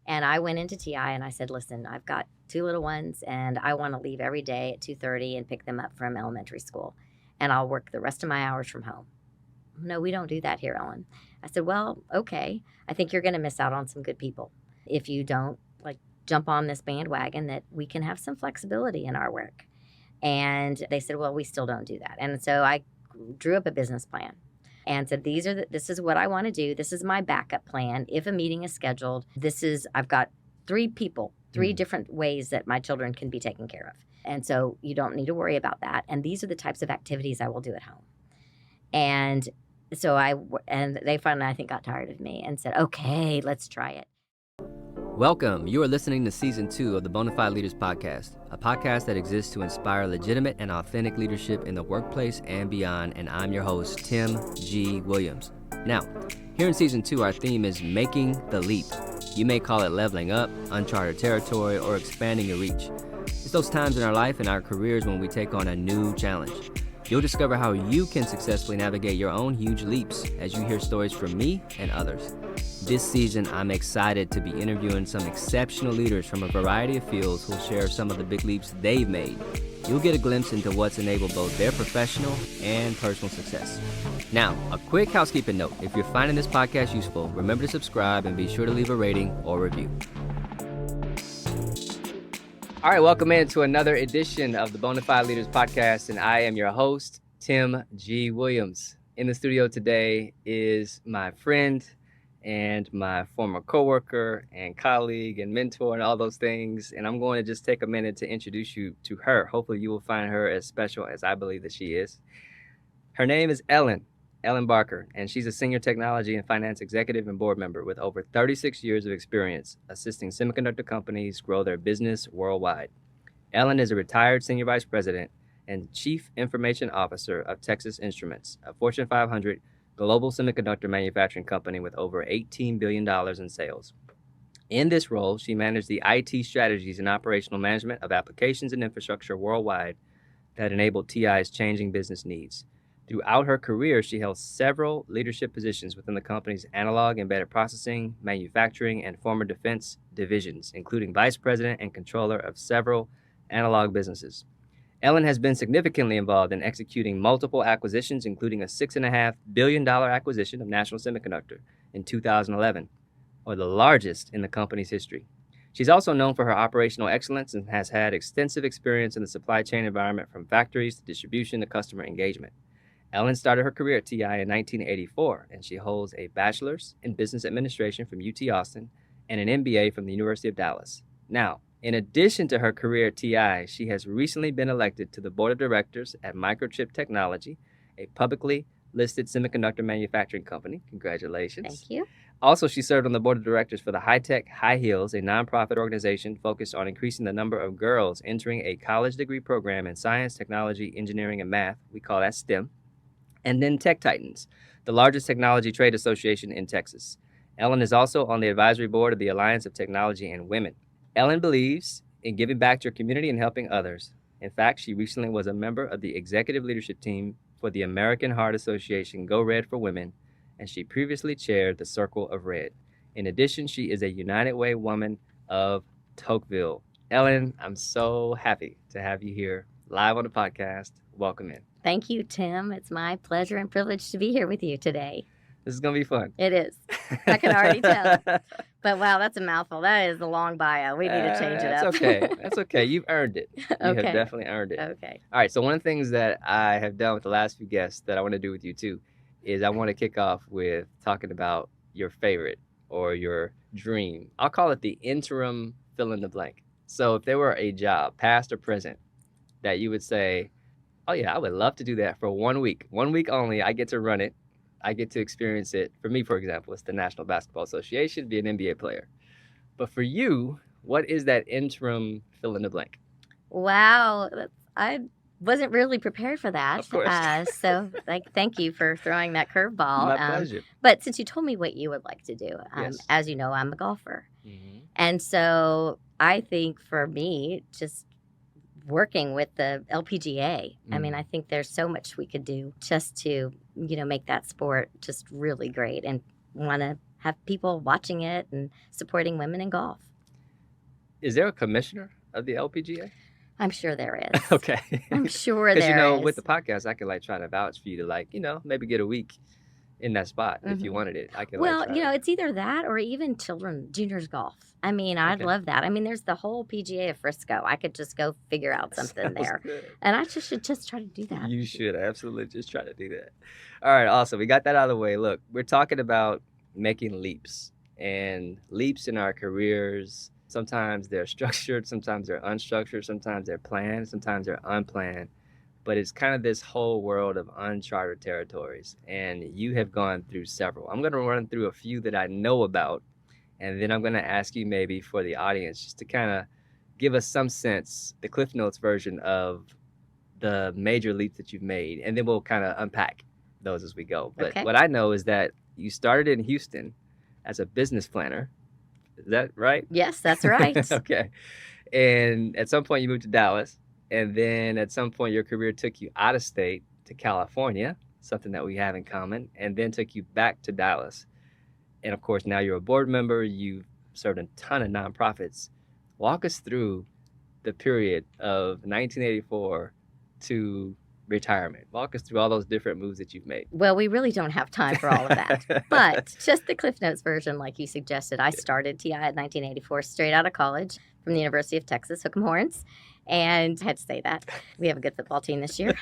And I went into TI and I said, listen, I've got 2 little ones and I want to leave every day at 2:30 and pick them up from elementary school. And I'll work the rest of my hours from home. No, we don't do that here, Ellen. I said, well, okay. I think you're going to miss out on some good people if you don't jump on this bandwagon that we can have some flexibility in our work. And they said, well, we still don't do that. And so I drew up a business plan and said, this is what I want to do. This is my backup plan. If a meeting is scheduled, I've got 3 people, 3 different ways that my children can be taken care of. And so you don't need to worry about that. And these are the types of activities I will do at home. And so they finally, I think, got tired of me and said, okay, let's try it. Welcome. You are listening to Season 2 of the Bonafide Leaders podcast, a podcast that exists to inspire legitimate and authentic leadership in the workplace and beyond, and I'm your host, Tim G. Williams. Now, here in Season 2, our theme is Making the Leap. You may call it leveling up, uncharted territory, or expanding your reach. It's those times in our life and our careers when we take on a new challenge. You'll discover how you can successfully navigate your own huge leaps as you hear stories from me and others. This season, I'm excited to be interviewing some exceptional leaders from a variety of fields who will share some of the big leaps they've made. You'll get a glimpse into what's enabled both their professional and personal success. Now, a quick housekeeping note. If you're finding this podcast useful, remember to subscribe and be sure to leave a rating or review. All right, welcome into another edition of the Bonafide Leaders podcast, and I am your host, Tim G. Williams. In the studio today is my friend and my former coworker and colleague and mentor and all those things, and I'm going to just take a minute to introduce you to her. Hopefully you will find her as special as I believe that she is. Her name is Ellen Barker, and she's a senior technology and finance executive and board member with over 36 years of experience assisting semiconductor companies grow their business worldwide. Ellen is a retired senior vice president and chief information officer of Texas Instruments, a Fortune 500 global semiconductor manufacturing company with over $18 billion in sales. In this role, she managed the IT strategies and operational management of applications and infrastructure worldwide that enabled TI's changing business needs. Throughout her career, she held several leadership positions within the company's analog, embedded processing, manufacturing, and former defense divisions, including vice president and controller of several analog businesses. Ellen has been significantly involved in executing multiple acquisitions, including a $6.5 billion acquisition of National Semiconductor in 2011, or the largest in the company's history. She's also known for her operational excellence and has had extensive experience in the supply chain environment from factories to distribution to customer engagement. Ellen started her career at TI in 1984, and she holds a bachelor's in business administration from UT Austin and an MBA from the University of Dallas. Now, in addition to her career at TI, she has recently been elected to the board of directors at Microchip Technology, a publicly listed semiconductor manufacturing company. Congratulations. Thank you. Also, she served on the board of directors for the High Tech High Heels, a nonprofit organization focused on increasing the number of girls entering a college degree program in science, technology, engineering, and math. We call that STEM. And then Tech Titans, the largest technology trade association in Texas. Ellen is also on the advisory board of the Alliance of Technology and Women. Ellen believes in giving back to your community and helping others. In fact, she recently was a member of the executive leadership team for the American Heart Association Go Red for Women, and she previously chaired the Circle of Red. In addition, she is a United Way woman of Tocqueville. Ellen, I'm so happy to have you here live on the podcast. Welcome in. Thank you, Tim. It's my pleasure and privilege to be here with you today. This is going to be fun. It is. I can already tell. But wow, that's a mouthful. That is a long bio. We need to change it up. That's okay. That's okay. You've earned it. You have Okay. definitely earned it. Okay. All right. So one of the things that I have done with the last few guests that I want to do with you too is I want to kick off with talking about your favorite or your dream. I'll call it the interim fill in the blank. So if there were a job, past or present, that you would say, oh yeah, I would love to do that for 1 week. 1 week only. I get to run it. I get to experience it. For me, for example, it's the National Basketball Association, be an NBA player. But for you, what is that interim fill in the blank? Wow. I wasn't really prepared for that. Of course. So thank you for throwing that curveball. My pleasure. But since you told me what you would like to do, Yes. as you know, I'm a golfer. Mm-hmm. And so I think for me, just working with the LPGA, I mean, I think there's so much we could do just to, make that sport just really great and want to have people watching it and supporting women in golf. Is there a commissioner of the LPGA? I'm sure there is. Okay. I'm sure Because, there is. with the podcast, I could try to vouch for you to maybe get a week in that spot if you wanted it. I could Well, try it's either that or even juniors golf. I mean, I'd love that. I mean, there's the whole PGA of Frisco. I could just go figure out something there. Good. And I should just try to do that. You should absolutely just try to do that. All right, awesome. We got that out of the way. Look, we're talking about making leaps, and leaps in our careers. Sometimes they're structured, sometimes they're unstructured, sometimes they're planned, sometimes they're unplanned. But it's kind of this whole world of uncharted territories, and you have gone through several. I'm going to run through a few that I know about, and then I'm going to ask you maybe for the audience just to kind of give us some sense, the Cliff Notes version of the major leaps that you've made, and then we'll kind of unpack those as we go. But what I know is that you started in Houston as a business planner. Is that right? Yes, that's right. Okay. And at some point you moved to Dallas, and then at some point your career took you out of state to California, something that we have in common, and then took you back to Dallas. And of course, now you're a board member. You've served a ton of nonprofits. Walk us through the period of 1984 to retirement. Walk us through all those different moves that you've made. Well, we really don't have time for all of that. But just the Cliff Notes version, like you suggested, I started TI in 1984, straight out of college from the University of Texas, Hook'em Horns. And I had to say that. We have a good football team this year.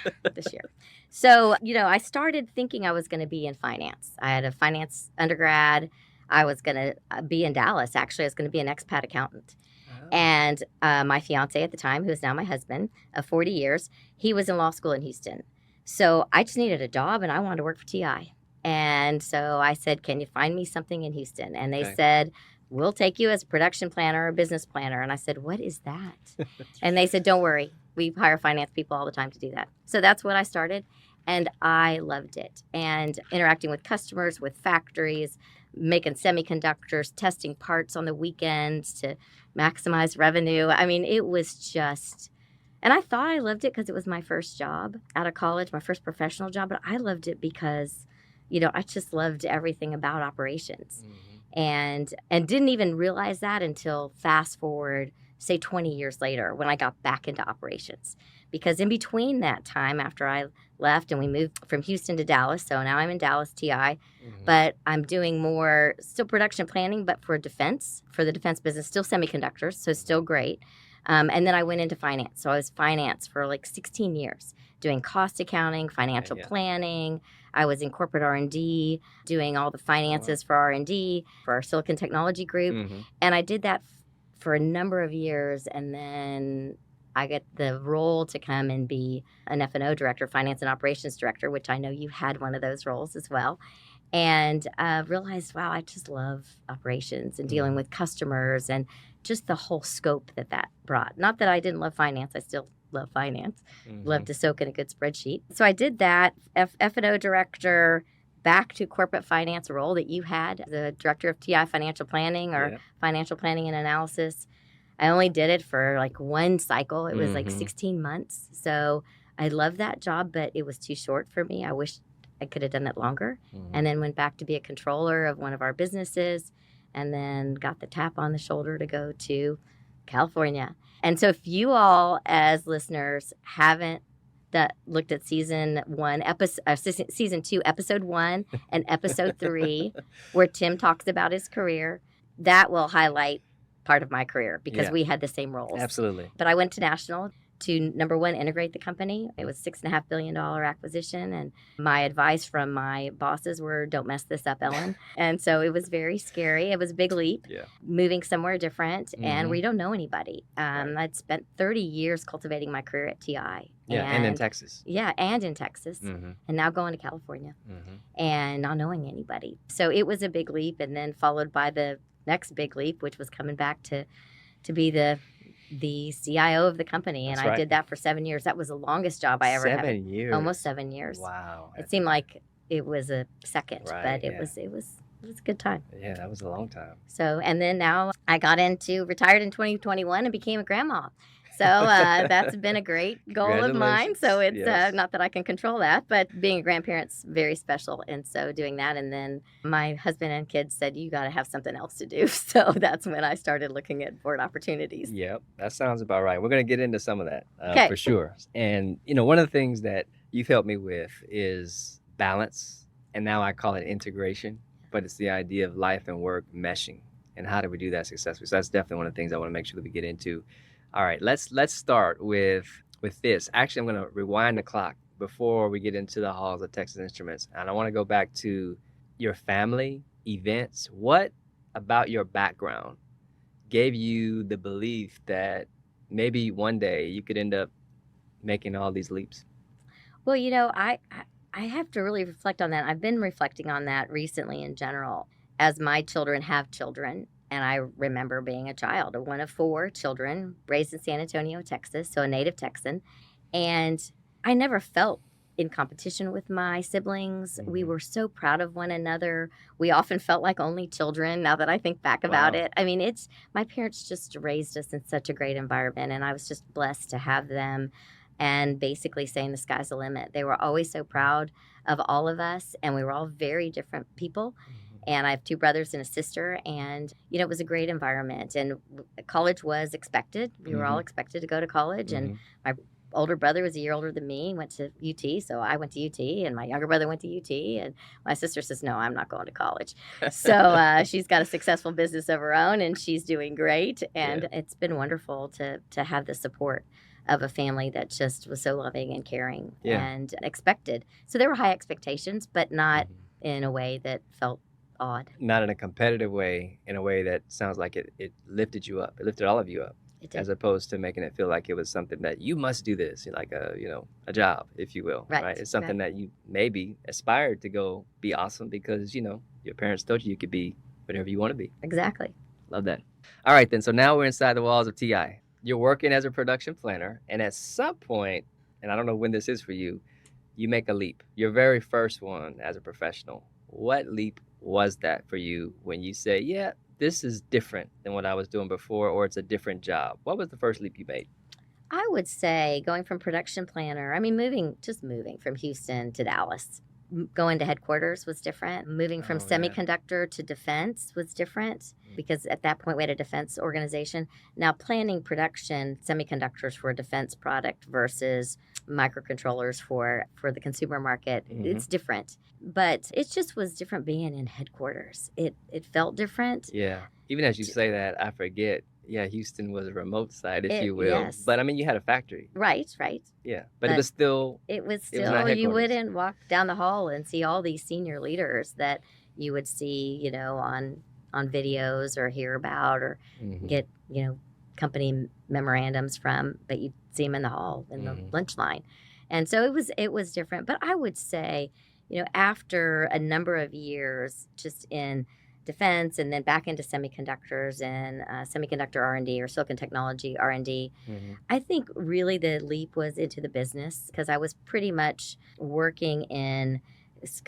So, I started thinking I was going to be in finance. I had a finance undergrad. I was going to be in Dallas. Actually, I was going to be an expat accountant. And my fiance at the time, who is now my husband of 40 years, he was in law school in Houston. So I just needed a job, and I wanted to work for TI. And so I said, can you find me something in Houston? And they said, we'll take you as a production planner or business planner. And I said, what is that? And they said, don't worry. We hire finance people all the time to do that. So that's what I started. And I loved it. And interacting with customers, with factories, making semiconductors, testing parts on the weekends to maximize revenue. I mean, it was just, and I thought I loved it because it was my first job out of college, my first professional job, but I loved it because, I just loved everything about operations. And didn't even realize that until fast forward, say 20 years later, when I got back into operations. Because in between that time, after I left and we moved from Houston to Dallas, so now I'm in Dallas TI, but I'm doing more, still production planning, but for the defense business, still semiconductors, so still great. And then I went into finance. So I was finance for 16 years, doing cost accounting, financial planning. I was in corporate R&D, doing all the finances for R&D, for our Silicon Technology Group. And I did that for a number of years, and then I got the role to come and be an F&O director, finance and operations director, which I know you had one of those roles as well. And realized, wow, I just love operations and dealing with customers and just the whole scope that brought. Not that I didn't love finance. I still love finance. Love to soak in a good spreadsheet. So I did that, F&O director, back to corporate finance role that you had, the director of TI financial planning or financial planning and analysis. I only did it for one cycle. It was 16 months. So I loved that job, but it was too short for me. I wish I could have done it longer. And then went back to be a controller of one of our businesses, and then got the tap on the shoulder to go to California. And so if you all as listeners haven't looked at season 2, episode 1 and episode 3, where Tim talks about his career, that will highlight part of my career because we had the same roles. Absolutely. But I went to national to, number one, integrate the company. It was $6.5 billion acquisition. And my advice from my bosses were, don't mess this up, Ellen. And so it was very scary. It was a big leap, moving somewhere different, and we don't know anybody. I'd spent 30 years cultivating my career at TI. And in Texas. Yeah, and in Texas. And now going to California and not knowing anybody. So it was a big leap, and then followed by the next big leap, which was coming back to be the CIO of the company. And I did that for 7 years. That was the longest job I ever had. 7 years. Almost 7 years. Wow. It seemed like it was a second, but it was a good time. Yeah, that was a long time. So, and then now I retired in 2021 and became a grandma. So that's been a great goal of mine. So Congratulations. it's Yes. not that I can control that, but being a grandparent's very special. And so doing that. And then my husband and kids said, you got to have something else to do. So that's when I started looking at board opportunities. Yep, that sounds about right. We're going to get into some of that Okay. for sure. And, one of the things that you've helped me with is balance. And now I call it integration, but it's the idea of life and work meshing. And how do we do that successfully? So that's definitely one of the things I want to make sure that we get into. All right, let's start with this. Actually, I'm going to rewind the clock before we get into the halls of Texas Instruments. And I want to go back to your family events. What about your background gave you the belief that maybe one day you could end up making all these leaps? Well, I have to really reflect on that. I've been reflecting on that recently in general, as my children have children. And I remember being a child, one of 4 children, raised in San Antonio, Texas, so a native Texan. And I never felt in competition with my siblings. We were so proud of one another. We often felt like only children, now that I think back about Wow. it. I mean, my parents just raised us in such a great environment, and I was just blessed to have them and basically saying the sky's the limit. They were always so proud of all of us, and we were all very different people. And I have 2 brothers and a sister, and it was a great environment. And college was expected. We were all expected to go to college, and my older brother was a year older than me, went to UT, so I went to UT, and my younger brother went to UT, and my sister says, no, I'm not going to college. So she's got a successful business of her own, and she's doing great, and it's been wonderful to have the support of a family that just was so loving and caring and expected. So there were high expectations, but not in a way that felt odd. Not in a competitive way, in a way that sounds like it lifted you up. It lifted all of you up. It did. As opposed to making it feel like it was something that you must do this, like a job, if you will. Right. It's something that you maybe aspired to go be awesome because, your parents told you could be whatever you want to be. Exactly. Love that. All right, then. So now we're inside the walls of TI. You're working as a production planner, and at some point, and I don't know when this is for you, you make a leap. Your very first one as a professional. What leap was that for you when you say, yeah, this is different than what I was doing before, or it's a different job? What was the first leap you made? I would say going from production planner, moving from Houston to Dallas. Going to headquarters was different. Moving from semiconductor to defense was different because at that point we had a defense organization. Now planning production semiconductors for a defense product versus microcontrollers for the consumer market, it's different. But it just was different being in headquarters. It felt different. Yeah. Even as you say that, I forget. Yeah, Houston was a remote site, if you will. Yes. But you had a factory. Right. Yeah. But it was still. It was not still, headquarters. you wouldn't walk down the hall and see all these senior leaders that you would see, on videos or hear about or get, company memorandums from, but you'd see them in the hall in the lunch line. And so it was different. But I would say, after a number of years just in defense and then back into semiconductors and semiconductor R&D or silicon technology R&D. I think really the leap was into the business because I was pretty much working in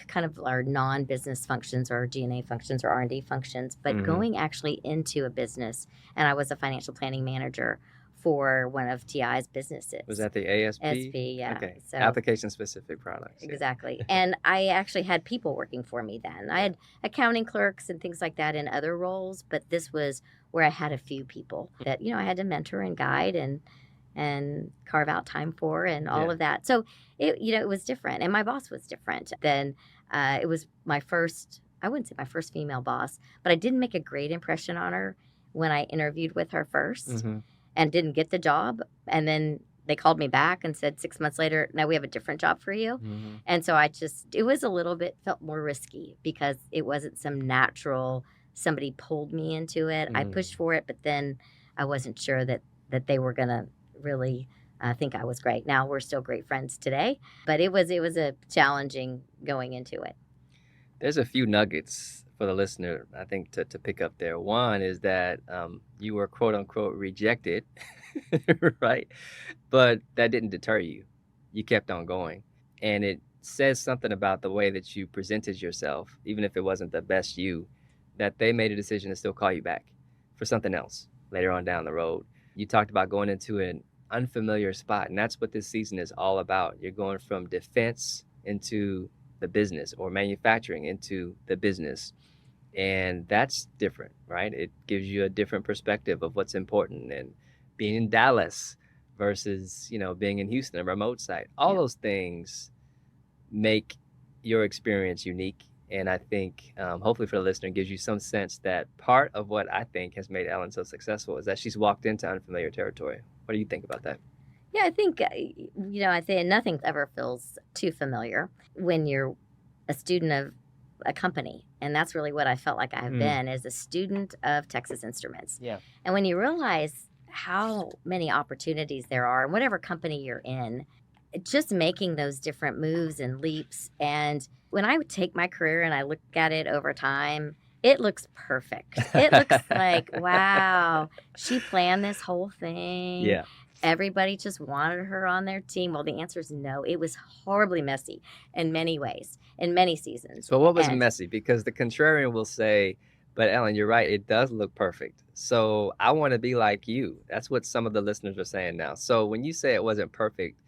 kind of our non-business functions or G&A functions or R&D functions, but going actually into a business. And I was a financial planning manager for one of TI's businesses. Was that the ASP? SP, yeah. Okay. So, application-specific products. Exactly. And I actually had people working for me then. I had accounting clerks and things like that in other roles, but this was where I had a few people that, I had to mentor and guide and carve out time for and all of that. So, it was different. And my boss was different. Then it was my first, I wouldn't say my first female boss, but I didn't make a great impression on her when I interviewed with her first. And didn't get the job. And then they called me back and said 6 months later, no, we have a different job for you. And so it was a little bit, felt more risky because it wasn't some natural, somebody pulled me into it. I pushed for it, but then I wasn't sure that they were going to really think I was great. Now we're still great friends today, but it was a challenging going into it. There's a few nuggets for the listener, I think, to pick up there. One is that you were quote unquote rejected, right? But that didn't deter you. You kept on going. And it says something about the way that you presented yourself, even if it wasn't the best you, that they made a decision to still call you back for something else later on down the road. You talked about going into an unfamiliar spot. And that's what this season is all about. You're going from defense into the business, or manufacturing into the business. And that's different, right? It gives you a different perspective of what's important. And being in Dallas versus, being in Houston, a remote site, all Yeah. those things make your experience unique. And I think, hopefully for the listener, it gives you some sense that part of what I think has made Ellen so successful is that she's walked into unfamiliar territory. What do you think about that? Yeah, I think, I say nothing ever feels too familiar when you're a student of a company. And that's really what I felt like I have been, as a student of Texas Instruments. Yeah. And when you realize how many opportunities there are in whatever company you're in, just making those different moves and leaps. And when I would take my career and I look at it over time, it looks perfect. It looks like, wow, she planned this whole thing. Yeah. Everybody just wanted her on their team. Well, the answer is no. It was horribly messy in many ways, in many seasons. So what was And messy? Because the contrarian will say, but Ellen, you're right. It does look perfect. So I want to be like you. That's what some of the listeners are saying now. So when you say it wasn't perfect,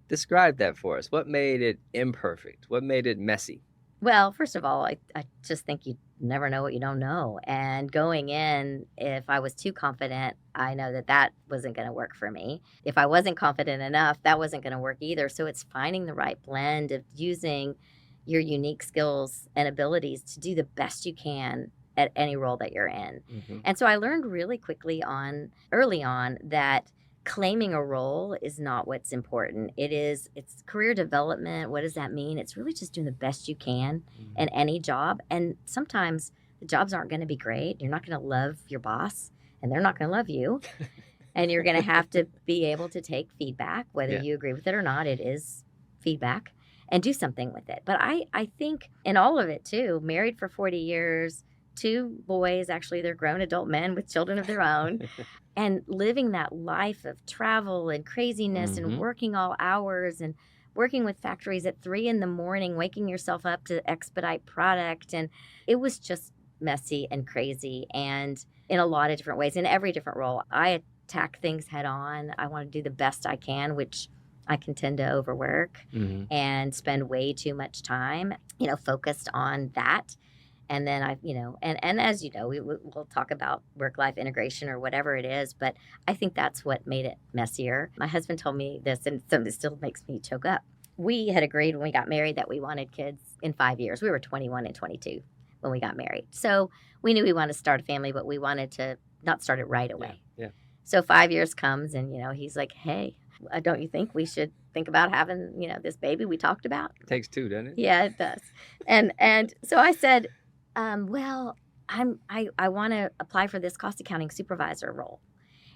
describe that for us. What made it imperfect? What made it messy? Well, first of all, I just think you never know what you don't know. And going in, if I was too confident, I know that that wasn't going to work for me. If I wasn't confident enough, that wasn't going to work either. So it's finding the right blend of using your unique skills and abilities to do the best you can at any role that you're in. Mm-hmm. And so I learned really quickly early on, that claiming a role is not what's important. It's career development. What does that mean? It's really just doing the best you can in any job. And sometimes the jobs aren't going to be great. You're not going to love your boss, and they're not going to love you. And you're going to have to be able to take feedback, whether Yeah. you agree with it or not. It is feedback, and do something with it. But I think in all of it too, married for 40 years, 2 boys, actually they're grown adult men with children of their own, and living that life of travel and craziness and working all hours and working with factories at 3 a.m, waking yourself up to expedite product. And it was just messy and crazy, and in a lot of different ways, in every different role. I attack things head on. I want to do the best I can, which I can tend to overwork and spend way too much time, focused on that. And then and as you know, we'll talk about work-life integration or whatever it is, but I think that's what made it messier. My husband told me this, and it still makes me choke up. We had agreed when we got married that we wanted kids in 5 years. We were 21 and 22 when we got married. So we knew we wanted to start a family, but we wanted to not start it right away. Yeah. So 5 years comes, and, he's like, hey, don't you think we should think about having, this baby we talked about? It takes 2, doesn't it? Yeah, it does. And so I said, well, I want to apply for this cost accounting supervisor role.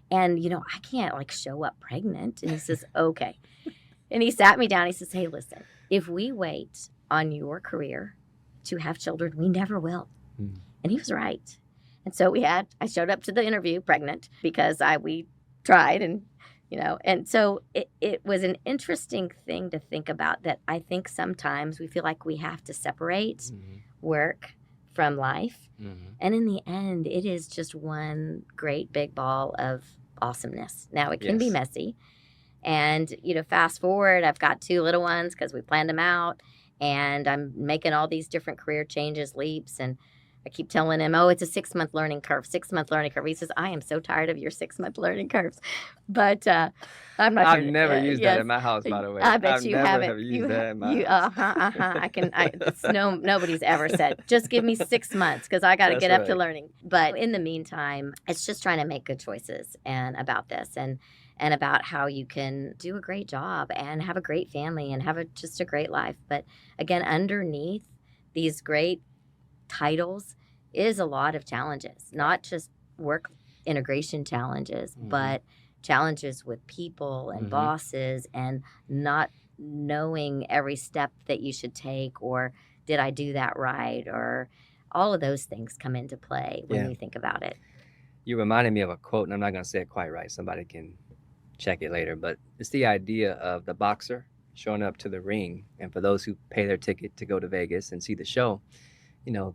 And, I can't show up pregnant. And he says, okay. And he sat me down. He says, hey, listen, if we wait on your career to have children, we never will. And he was right. And so I showed up to the interview pregnant because we tried, and, and so it was an interesting thing to think about, that I think sometimes we feel like we have to separate work from life. And in the end, it is just one great big ball of awesomeness. Now, it can be messy. And, fast forward, I've got 2 little ones because we planned them out, and I'm making all these different career changes, leaps. And I keep telling him, oh, it's a 6-month learning curve, 6-month learning curve. He says, I am so tired of your 6-month learning curves. But I'm not. I've never used that in my house, by the way. I bet you haven't. Have used that in my house. Nobody's ever said, just give me 6 months because I got to That's get up to right. learning. But in the meantime, it's just trying to make good choices and about this, and about how you can do a great job and have a great family and have just a great life. But again, underneath these great titles is a lot of challenges, not just work integration challenges, but challenges with people and bosses, and not knowing every step that you should take, or did I do that right, or all of those things come into play when you think about it. You reminded me of a quote, and I'm not going to say it quite right. Somebody can check it later, but it's the idea of the boxer showing up to the ring. And for those who pay their ticket to go to Vegas and see the show,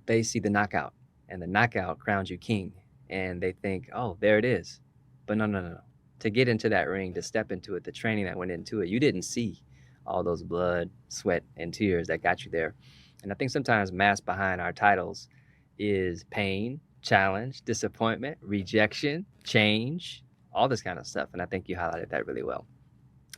they see the knockout, and the knockout crowns you king, and they think, oh, there it is. But no. to get into that ring, to step into it, the training that went into it, you didn't see all those blood, sweat, and tears that got you there. And I think sometimes masked behind our titles is pain, challenge, disappointment, rejection, change, all this kind of stuff. And I think you highlighted that really well.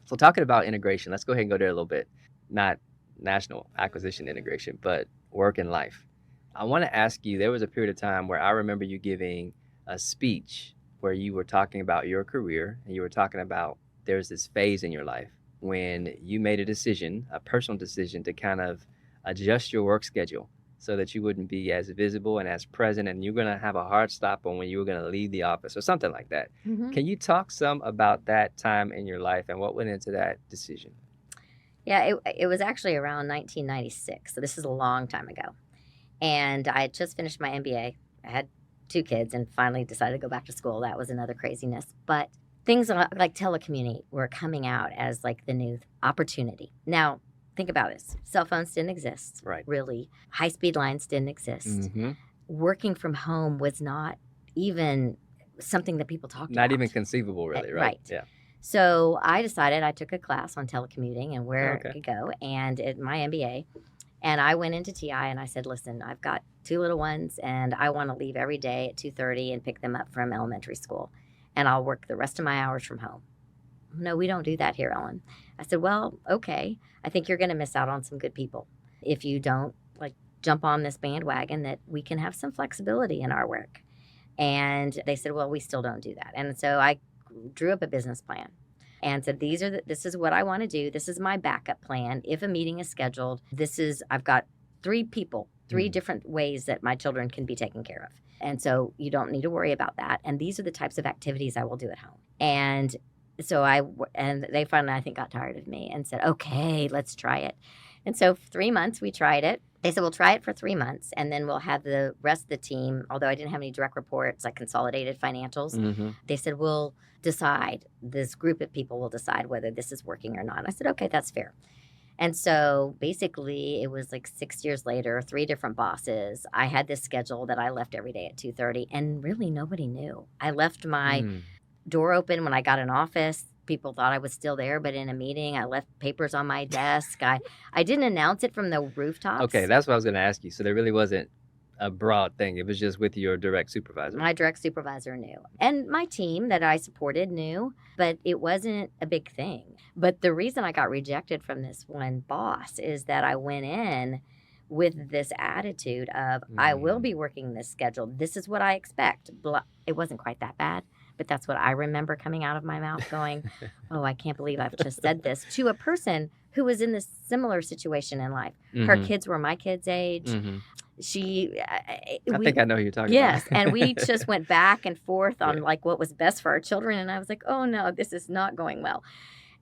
So talking about integration, let's go ahead and go there a little bit. Not national acquisition integration, but work and life. I want to ask you, there was a period of time where I remember you giving a speech where you were talking about your career, and you were talking about there's this phase in your life when you made a decision, a personal decision, to kind of adjust your work schedule so that you wouldn't be as visible and as present, and you're going to have a hard stop on when you were going to leave the office or something like that. Mm-hmm. Can you talk some about that time in your life and what went into that decision? Yeah, it was actually around 1996. So this is a long time ago. And I had just finished my MBA. I had 2 kids and finally decided to go back to school. That was another craziness. But things like telecommuting were coming out as like the new opportunity. Now, think about this. Cell phones didn't exist, Right. really. High-speed lines didn't exist. Mm-hmm. Working from home was not even something that people talked about. Not even conceivable, really, right? Right. Yeah. So I decided, I took a class on telecommuting and where Okay. it could go, and my MBA. And I went into TI and I said, listen, I've got 2 little ones and I want to leave every day at 2:30 and pick them up from elementary school. And I'll work the rest of my hours from home. No, we don't do that here, Ellen. I said, well, okay. I think you're going to miss out on some good people if you don't like jump on this bandwagon that we can have some flexibility in our work. And they said, well, we still don't do that. And so I drew up a business plan and said, this is what I want to do. This is my backup plan. If a meeting is scheduled, I've got 3 people, 3 different ways that my children can be taken care of. And so you don't need to worry about that. And these are the types of activities I will do at home. And so they finally, I think, got tired of me and said, okay, let's try it. And so for 3 months, we tried it. They said, we'll try it for 3 months, and then we'll have the rest of the team, although I didn't have any direct reports, like consolidated financials. Mm-hmm. They said, we'll decide, this group of people will decide whether this is working or not. And I said, okay, that's fair. And so basically it was like 6 years later, 3 different bosses. I had this schedule that I left every day at 2:30, and really nobody knew. I left my door open when I got an office. People thought I was still there, but in a meeting, I left papers on my desk. I didn't announce it from the rooftops. Okay, that's what I was going to ask you. So there really wasn't a broad thing. It was just with your direct supervisor. My direct supervisor knew. And my team that I supported knew, but it wasn't a big thing. But the reason I got rejected from this one boss is that I went in with this attitude of, I will be working this schedule. This is what I expect. It wasn't quite that bad, but that's what I remember coming out of my mouth going, oh, I can't believe I've just said this to a person who was in this similar situation in life. Her kids were my kids' age. I think I know who you're talking yes, about. and we just went back and forth on like what was best for our children. And I was like, oh, no, this is not going well.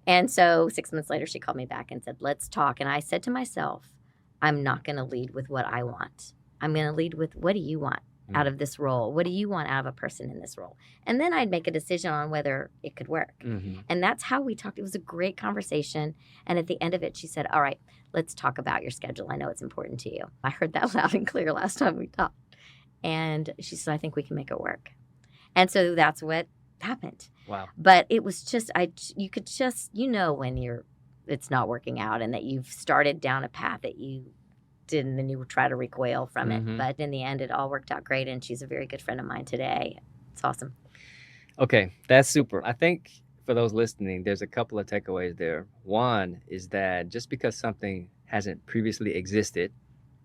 And so 6 months later, she called me back and said, let's talk. And I said to myself, I'm not going to lead with what I want. I'm going to lead with, what do you want out of this role? What do you want out of a person in this role? And then I'd make a decision on whether it could work. And that's how we talked. It was a great conversation. And at the end of it, she said, all right, let's talk about your schedule. I know it's important to you. I heard that loud and clear last time we talked. And she said, I think we can make it work. And so that's what happened. Wow. But it was just, you could just, when it's not working out and that you've started down a path that you didn't, and you try to recoil from it. But in the end, it all worked out great. And she's a very good friend of mine today. It's awesome. Okay, that's super. I think for those listening, there's a couple of takeaways there. One is that just because something hasn't previously existed,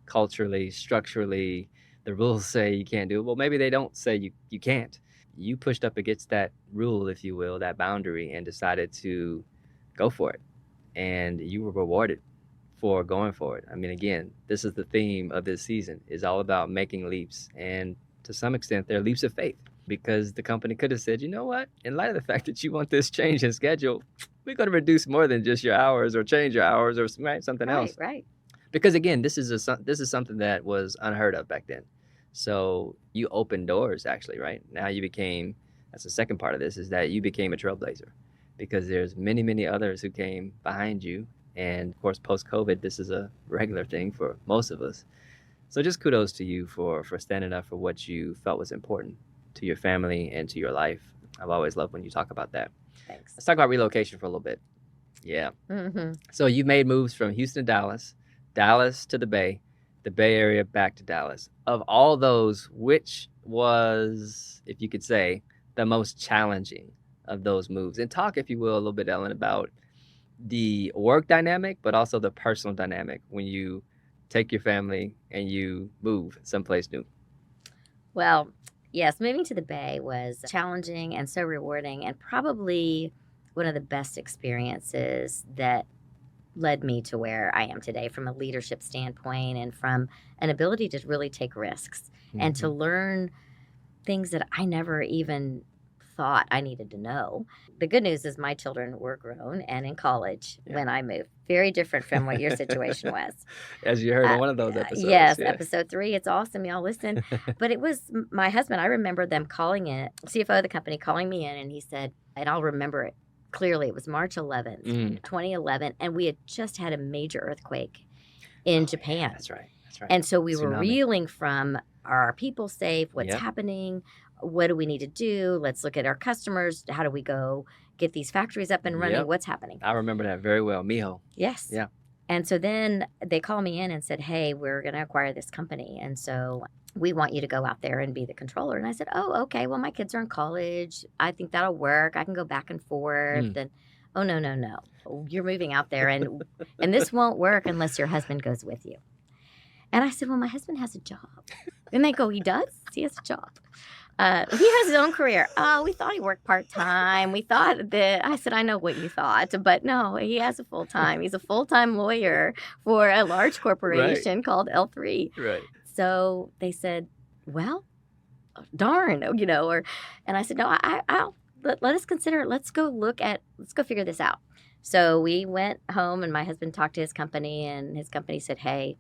culturally, structurally, the rules say you can't do it. Well, maybe they don't say you can't. You pushed up against that rule, if you will, that boundary, and decided to go for it. And you were rewarded for going for it. I mean, again, this is the theme of this season, is all about making leaps. And to some extent, they're leaps of faith, because the company could have said, you know what, in light of the fact that you want this change in schedule, we're going to reduce more than just your hours or change your hours or something else. Right. Because again, this is something that was unheard of back then. So you opened doors, actually, right? Now you became, that's the second part of this, is that you became a trailblazer, because there's many, many others who came behind you. And of course, post-COVID, this is a regular thing for most of us. So just kudos to you for standing up for what you felt was important to your family and to your life. I've always loved when you talk about that. Thanks. Let's talk about relocation for a little bit. Yeah. Mm-hmm. So you made moves from Houston to Dallas, Dallas to the Bay Area back to Dallas. Of all those, which was, if you could say, the most challenging of those moves? And talk, if you will, a little bit, Ellen, about the work dynamic, but also the personal dynamic when you take your family and you move someplace new. Well, yes, moving to the Bay was challenging and so rewarding, and probably one of the best experiences that led me to where I am today from a leadership standpoint and from an ability to really take risks and to learn things that I never even thought I needed to know. The good news is my children were grown and in college when I moved. Very different from what your situation was. As you heard on one of those episodes. Yes, episode 3. It's awesome. Y'all listen. But it was my husband. I remember them calling it, CFO of the company calling me in, and he said, and I'll remember it clearly, it was March 11th, 2011, and we had just had a major earthquake in Japan. Yeah, that's right. And so we were reeling from, are our people safe? What's happening? What do we need to do? Let's look at our customers. How do we go get these factories up and running? What's happening? I remember that very well. Miho. Yes. Yeah. And so then they called me in and said, hey, we're going to acquire this company. And so we want you to go out there and be the controller. And I said, oh, okay. Well, my kids are in college. I think that'll work. I can go back and forth. And oh, no. You're moving out there and this won't work unless your husband goes with you. And I said, well, my husband has a job. And they go, he does? He has a job. He has his own career. Oh, we thought he worked part-time. We thought that, I said, I know what you thought, but no, he has a full-time. He's a full-time lawyer for a large corporation called L3. Right. So they said, well, darn, and I said, no, I'll let us consider it. Let's go figure this out. So we went home and my husband talked to his company and his company said, hey,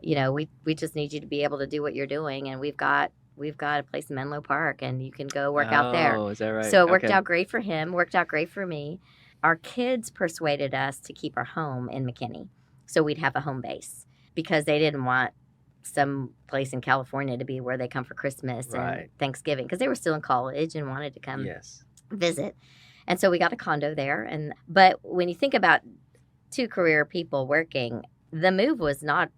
we just need you to be able to do what you're doing. And we've got a place in Menlo Park and you can go work out there. Oh, is that right? So it worked out great for him, worked out great for me. Our kids persuaded us to keep our home in McKinney so we'd have a home base because they didn't want some place in California to be where they come for Christmas and Thanksgiving because they were still in college and wanted to come visit. And so we got a condo there. But when you think about 2 career people working, the move was not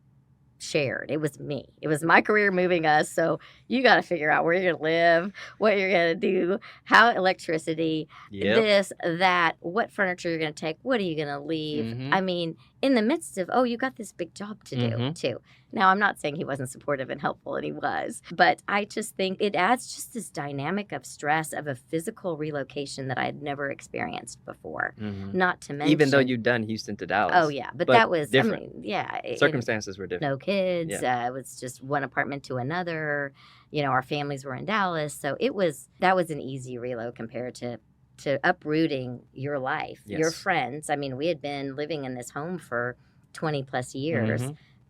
shared. It was me. It was my career moving us. So you got to figure out where you're going to live, what you're going to do, how electricity, this, that, what furniture you're going to take, what are you going to leave? I mean, in the midst of, you got this big job to do too. Now, I'm not saying he wasn't supportive and helpful, and he was, but I just think it adds just this dynamic of stress of a physical relocation that I had never experienced before. Not to mention, even though you'd done Houston to Dallas. Oh yeah, but that was different. Circumstances were different. No kids. It was just one apartment to another. Our families were in Dallas, so that was an easy reload compared to uprooting your life, your friends. I mean, we had been living in this home for 20 plus years.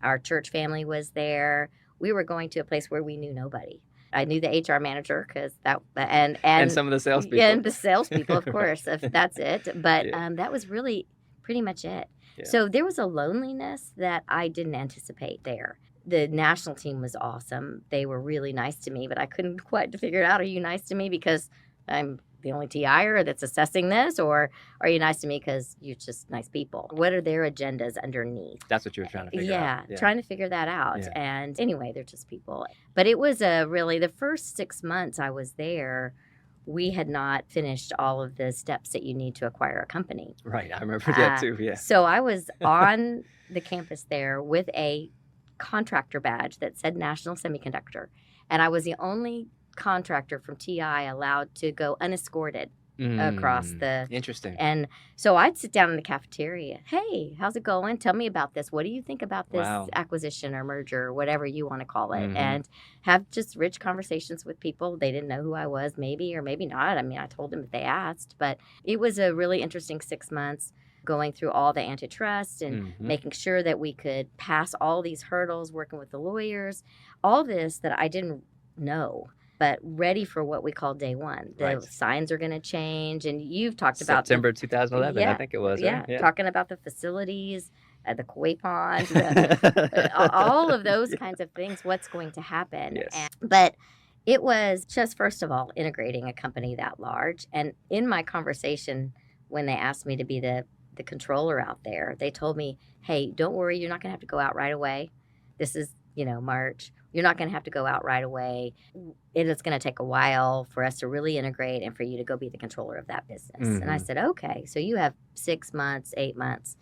Our church family was there. We were going to a place where we knew nobody. I knew the HR manager because and some of the salespeople. Yeah, and the salespeople, of course, if that's it. But that was really pretty much it. Yeah. So there was a loneliness that I didn't anticipate there. The national team was awesome. They were really nice to me, but I couldn't quite figure it out. Are you nice to me because I'm the only TIer that's assessing this, or are you nice to me because you're just nice people? What are their agendas underneath? That's what you were trying to figure out. Yeah, trying to figure that out. Yeah. And anyway, they're just people. But it was the first 6 months I was there, we had not finished all of the steps that you need to acquire a company. Right, I remember that too, yeah. So I was on the campus there with a contractor badge that said National Semiconductor, and I was the only contractor from TI allowed to go unescorted across the interesting. And so I'd sit down in the cafeteria. Hey, how's it going? Tell me about this. What do you think about this acquisition or merger or whatever you want to call it? And have just rich conversations with people. They didn't know who I was, maybe or maybe not. I mean, I told them if they asked, but it was a really interesting 6 months going through all the antitrust and making sure that we could pass all these hurdles, working with the lawyers, all this that I didn't know, but ready for what we call day one. The signs are going to change. And you've talked about September 2011, I think it was. Yeah, talking about the facilities, the koi pond, all of those kinds of things, what's going to happen. Yes. But It was just, first of all, integrating a company that large. And in my conversation, when they asked me to be the controller out there, they told me, hey, don't worry, you're not going to have to go out right away. This is, March. You're not going to have to go out right away. It is going to take a while for us to really integrate and for you to go be the controller of that business. And I said, okay, so you have 6 months, 8 months.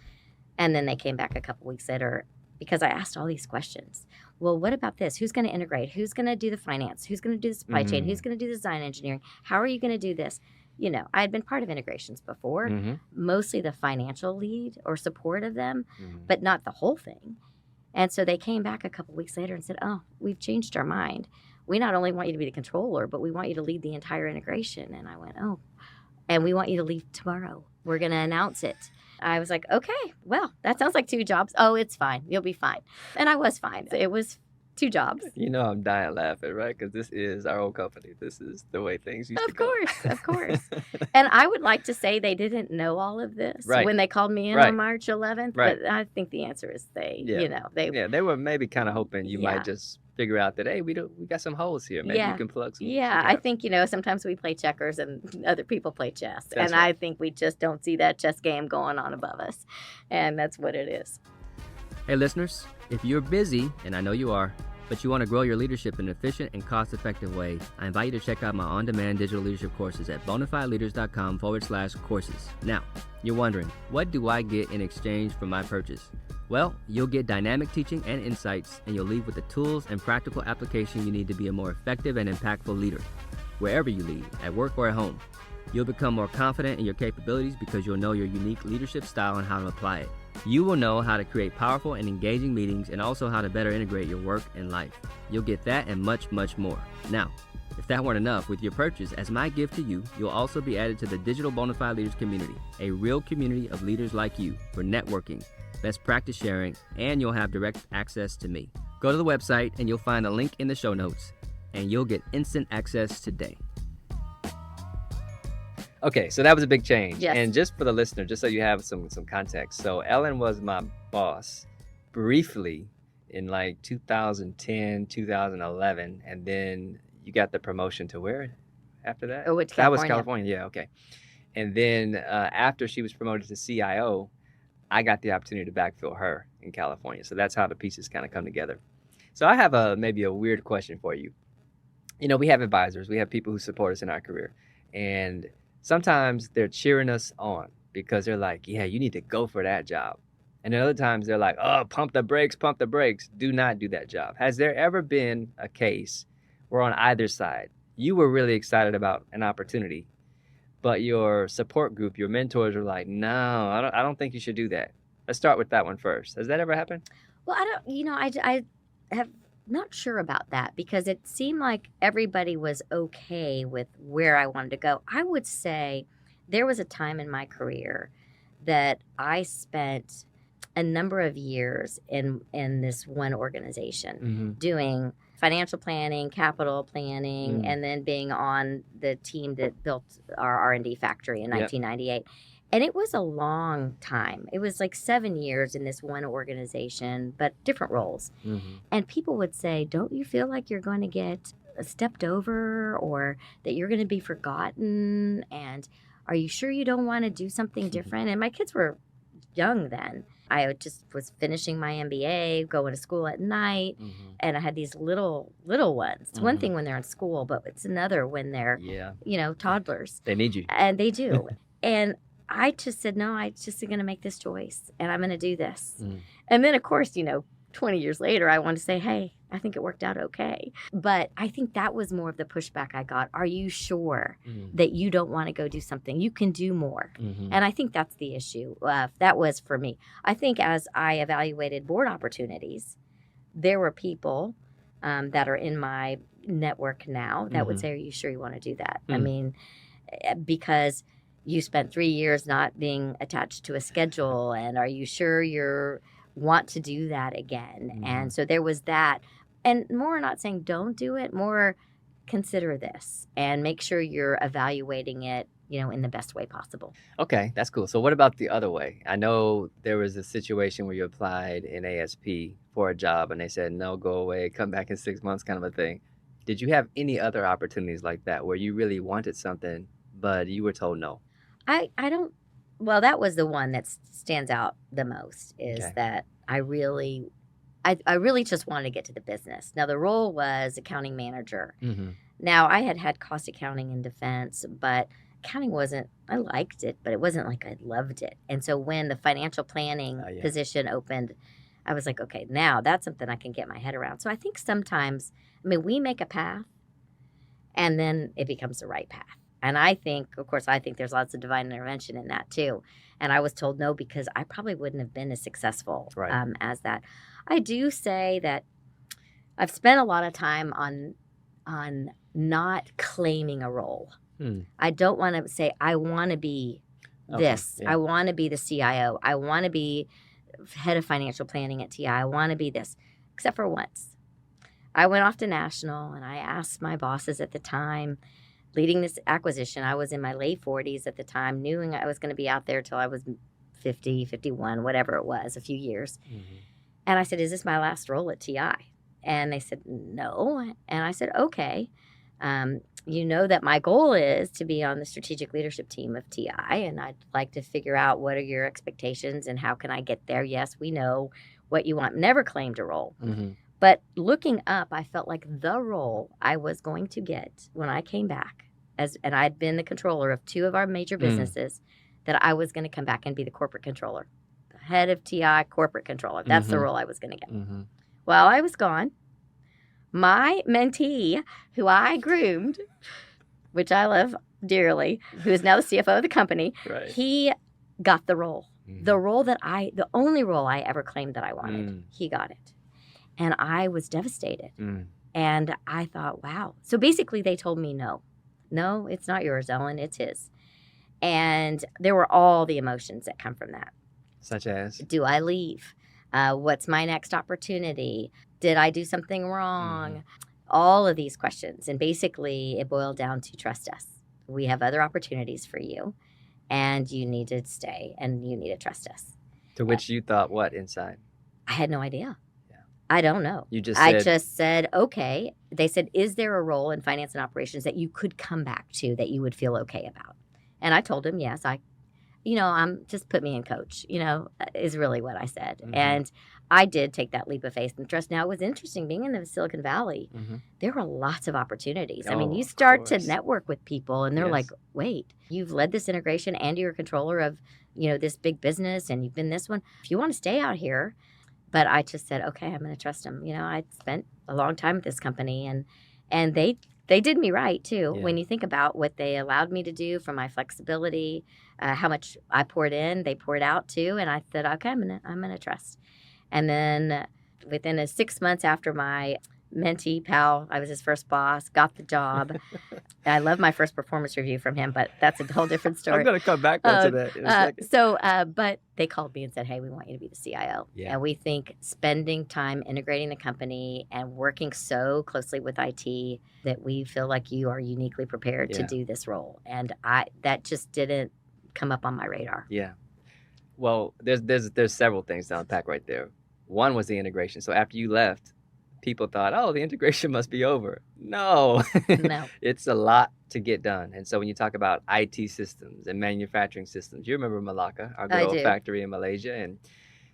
And then they came back a couple weeks later because I asked all these questions. Well, what about this? Who's going to integrate? Who's going to do the finance? Who's going to do the supply chain? Who's going to do the design engineering? How are you going to do this? I had been part of integrations before, mostly the financial lead or support of them, but not the whole thing. And so they came back a couple weeks later and said, oh, we've changed our mind. We not only want you to be the controller, but we want you to lead the entire integration. And I went, oh, and we want you to leave tomorrow. We're going to announce it. I was like, okay, well, that sounds like 2 jobs. Oh, it's fine. You'll be fine. And I was fine. It was 2 jobs. I'm dying laughing, right? Because this is our old company. This is the way things used to go. Of course. And I would like to say they didn't know all of this when they called me in on March 11th. But I think the answer is they were maybe kind of hoping you might just figure out that, hey, we got some holes here. Maybe you can plug some. Yeah, I think, sometimes we play checkers and other people play chess. That's right. I think we just don't see that chess game going on above us. And that's what it is. Hey, listeners, if you're busy, and I know you are, but you want to grow your leadership in an efficient and cost-effective way, I invite you to check out my on-demand digital leadership courses at bonafideleaders.com/courses. Now, you're wondering, what do I get in exchange for my purchase? Well, you'll get dynamic teaching and insights, and you'll leave with the tools and practical application you need to be a more effective and impactful leader, wherever you lead, at work or at home. You'll become more confident in your capabilities because you'll know your unique leadership style and how to apply it. You will know how to create powerful and engaging meetings and also how to better integrate your work and life. You'll get that and much, much more. Now, if that weren't enough, with your purchase, as my gift to you, you'll also be added to the digital Bonafide Leaders community, a real community of leaders like you for networking, best practice sharing, and you'll have direct access to me. Go to the website and you'll find a link in the show notes, and you'll get instant access today. Okay, so that was a big change. Yes. And just for the listener, just so you have some context. So Ellen was my boss briefly in like 2010, 2011. And then you got the promotion to where after that? Oh, it's That was California. California, yeah, okay. And then after she was promoted to CIO, I got the opportunity to backfill her in California. So that's how the pieces kind of come together. So I have maybe a weird question for you. We have advisors. We have people who support us in our career. And sometimes they're cheering us on because they're like, yeah, you need to go for that job. And then other times they're like, oh, pump the brakes. Do not do that job. Has there ever been a case where on either side, you were really excited about an opportunity, but your support group, your mentors were like, no, I don't think you should do that? Let's start with that one first. Has that ever happened? Well, I have not sure about that because it seemed like everybody was okay with where I wanted to go. I would say there was a time in my career that I spent a number of years in this one organization doing financial planning, capital planning, and then being on the team that built our R&D factory in 1998. And it was a long time. It was like 7 years in this one organization, but different roles. And people would say, don't you feel like you're going to get stepped over or that you're going to be forgotten? And are you sure you don't want to do something different? And my kids were young then. I just was finishing my MBA, going to school at night, and I had these little ones. It's one thing when they're in school, but it's another when they're, toddlers. They need you. And they do. And I just said, no, I just am going to make this choice, and I'm going to do this. And then, of course, 20 years later, I want to say, hey, I think it worked out okay. But I think that was more of the pushback I got. Are you sure that you don't want to go do something? You can do more. And I think that's the issue. That was for me. I think as I evaluated board opportunities, there were people that are in my network now that would say, are you sure you want to do that? I mean, because you spent 3 years not being attached to a schedule, and are you sure you want to do that again? And so there was that. And more not saying don't do it, more consider this and make sure you're evaluating it, in the best way possible. Okay, that's cool. So what about the other way? I know there was a situation where you applied in ASP for a job and they said, no, go away, come back in 6 months kind of a thing. Did you have any other opportunities like that where you really wanted something, but you were told no? I don't. Well, that was the one that stands out the most. Is Okay. that I really just wanted to get to the business. Now the role was accounting manager. Mm-hmm. Now I had cost accounting in defense, but accounting wasn't. I liked it, but it wasn't like I loved it. And so when the financial planning Yeah. position opened, I was like, okay, now that's something I can get my head around. So I think sometimes, I mean, we make a path, and then it becomes the right path. And I think, of course, I think there's lots of divine intervention in that too. And I was told no because I probably wouldn't have been as successful Right. as that. I do say that I've spent a lot of time on not claiming a role. I don't want to say I want to be this. Yeah. I want to be the CIO. I want to be head of financial planning at TI. I want to be this, except for once. I went off to national and I asked my bosses at the time, leading this acquisition. I was in my late 40s at the time, knew I was going to be out there till I was 50, 51, whatever it was, a few years. Mm-hmm. And I said, is this my last role at TI? And they said, no. And I said, okay. You know that my goal is to be on the strategic leadership team of TI, and I'd like to figure out what are your expectations and how can I get there. Yes, we know what you want. Never claimed a role. Mm-hmm. But looking up, I felt like the role I was going to get when I came back, and I'd been the controller of two of our major businesses, that I was going to come back and be the corporate controller, the head of TI corporate controller. That's the role I was going to get. Mm-hmm. While I was gone, my mentee, who I groomed, which I love dearly, who is now the CFO of the company, Right. he got the role. Mm-hmm. The only role I ever claimed that I wanted. He got it. And I was devastated. And I thought, wow. So basically they told me, no, it's not yours, Ellen, it's his. And there were all the emotions that come from that. Such as? Do I leave? What's my next opportunity? Did I do something wrong? All of these questions. And basically it boiled down to trust us. We have other opportunities for you, and you need to stay and you need to trust us. To which you thought what inside? I had no idea. I don't know. You just I just said, okay. They said, is there a role in finance and operations that you could come back to that you would feel okay about? And I told him, yes, I'm just put me in coach, is really what I said. And I did take that leap of faith and trust. Now, it was interesting being in the Silicon Valley. There were lots of opportunities. I mean, you start to network with people and they're like, wait, you've led this integration and you're a controller of, this big business and you've been this one. If you want to stay out here. But I just said, okay, I'm going to trust them. I spent a long time with this company, and they did me right too. Yeah. When you think about what they allowed me to do for my flexibility, how much I poured in, they poured out too. And I said, okay, I'm gonna trust. And then within 6 months after my mentee pal, I was his first boss, got the job. I love my first performance review from him, but that's a whole different story. I'm going to come back to that in a second. But they called me and said, hey, we want you to be the CIO. Yeah. And we think spending time integrating the company and working so closely with IT that we feel like you are uniquely prepared to do this role. And that just didn't come up on my radar. Yeah. Well, there's several things to unpack right there. One was the integration. So after you left, people thought, oh, the integration must be over. No. It's a lot to get done. And so when you talk about IT systems and manufacturing systems, you remember Malacca, our good old factory in Malaysia. And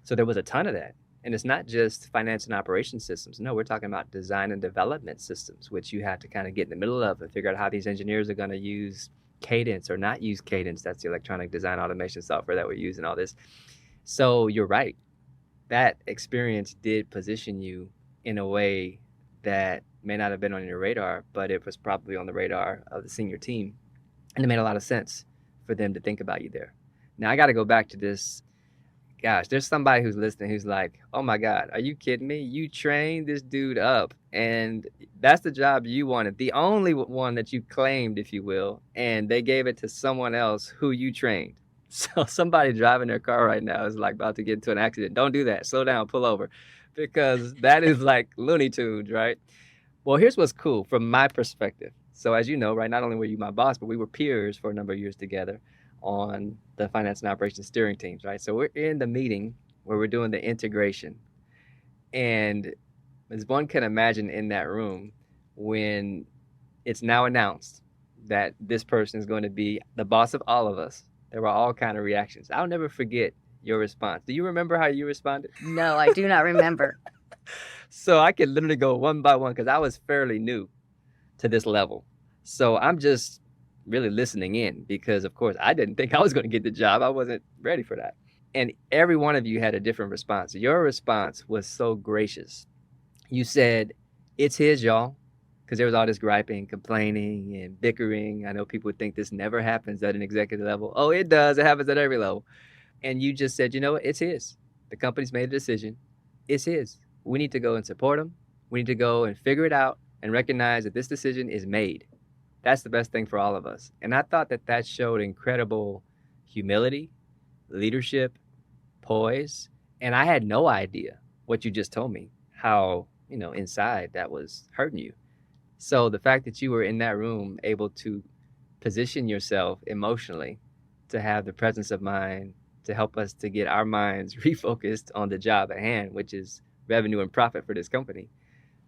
so there was a ton of that. And it's not just finance and operations systems. No, we're talking about design and development systems, which you have to kind of get in the middle of and figure out how these engineers are going to use Cadence or not use Cadence. That's the electronic design automation software that we use and all this. So you're right. That experience did position you in a way that may not have been on your radar, but it was probably on the radar of the senior team. And it made a lot of sense for them to think about you there. Now, I got to go back to this. Gosh, there's somebody who's listening who's like, oh my God, are you kidding me? You trained this dude up and that's the job you wanted. The only one that you claimed, if you will, and they gave it to someone else who you trained. So somebody driving their car right now is like about to get into an accident. Don't do that. Slow down, pull over. Because that is like Looney Tunes, right? Well, here's what's cool from my perspective. So as you know, right, not only were you my boss, but we were peers for a number of years together on the finance and operations steering teams, right? So we're in the meeting where we're doing the integration. And as one can imagine in that room, when it's now announced that this person is going to be the boss of all of us, there were all kind of reactions. I'll never forget your response. Do you remember how you responded? No, I do not remember. So I could literally go one by one because I was fairly new to this level. So I'm just really listening in because, of course, I didn't think I was going to get the job. I wasn't ready for that. And every one of you had a different response. Your response was so gracious. You said, it's his, y'all, because there was all this griping, complaining, and bickering. I know people would think this never happens at an executive level. Oh, it does. It happens at every level. And you just said, you know what? It's his. The company's made a decision. It's his. We need to go and support him. We need to go and figure it out and recognize that this decision is made. That's the best thing for all of us. And I thought that that showed incredible humility, leadership, poise. And I had no idea what you just told me, how, inside that was hurting you. So the fact that you were in that room able to position yourself emotionally to have the presence of mind to help us to get our minds refocused on the job at hand, which is revenue and profit for this company,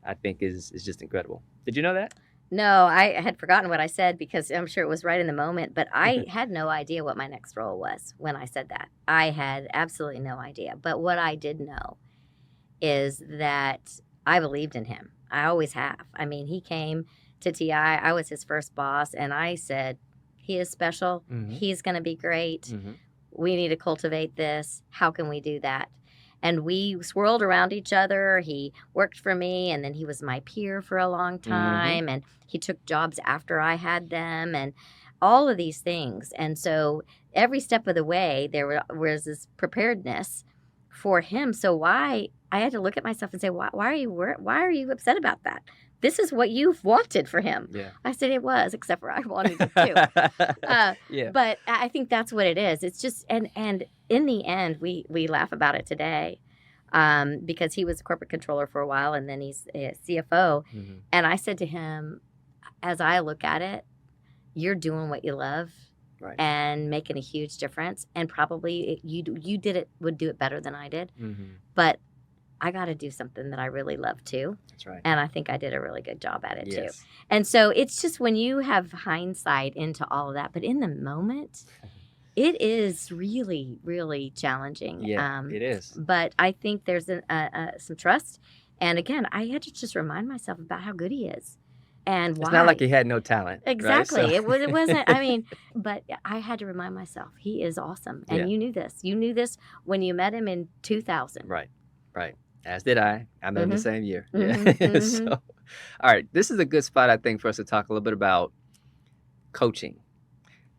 I think is just incredible. Did you know that? No, I had forgotten what I said because I'm sure it was right in the moment, but I had no idea what my next role was when I said that. I had absolutely no idea. But what I did know is that I believed in him. I always have. I mean, he came to TI. I was his first boss, and I said, he is special. Mhm. He's going to be great. Mm-hmm. We need to cultivate this. How can we do that? And we swirled around each other. He worked for me, and then he was my peer for a long time, and he took jobs after I had them, and all of these things. And so every step of the way, there was this preparedness for him. So why I had to look at myself and say, why are you upset about that? This is what you've wanted for him. Yeah. I said it was, except for I wanted it too. Yeah. But I think that's what it is. It's just, and in the end, we laugh about it today because he was a corporate controller for a while, and then he's a CFO. Mm-hmm. And I said to him, as I look at it, you're doing what you love. Right. And making a huge difference. And probably would do it better than I did. Mm-hmm. But I got to do something that I really love too. That's right. And I think I did a really good job at it too. Yes. And so it's just when you have hindsight into all of that, but in the moment, it is really, really challenging. Yeah, it is. But I think there's some trust. And again, I had to just remind myself about how good he is. And why. It's not like he had no talent. Exactly. Right? So. It wasn't, I mean, but I had to remind myself, he is awesome. And Yeah. you knew this. You knew this when you met him in 2000. Right. As did I. I met him the same year. Yeah. Mhm. So, all right. This is a good spot, I think, for us to talk a little bit about coaching.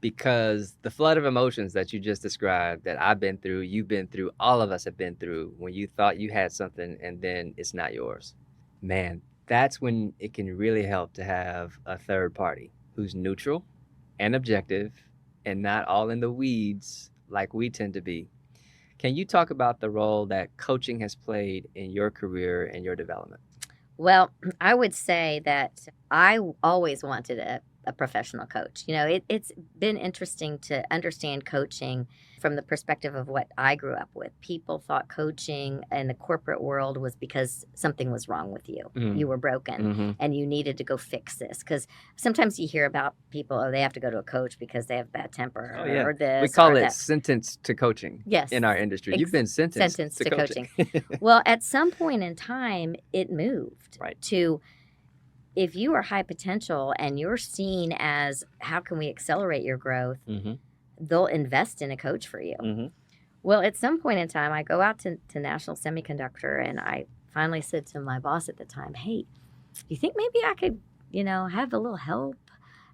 Because the flood of emotions that you just described, that I've been through, you've been through, all of us have been through, when you thought you had something and then it's not yours. Man, that's when it can really help to have a third party who's neutral and objective and not all in the weeds like we tend to be. Can you talk about the role that coaching has played in your career and your development? Well, I would say that I always wanted a professional coach. It's been interesting to understand coaching from the perspective of what I grew up with. People thought coaching in the corporate world was because something was wrong with you. Mhm. You were broken and you needed to go fix this. Because sometimes you hear about people, they have to go to a coach because they have bad temper or this. We call or it that. sentenced to coaching. Yes. In our industry. You've been sentenced to coaching. Well, at some point in time, it moved Right. to if you are high potential and you're seen as how can we accelerate your growth, they'll invest in a coach for you. Well, at some point in time, I go out to National Semiconductor, and I finally said to my boss at the time, hey, do you think maybe I could, have a little help?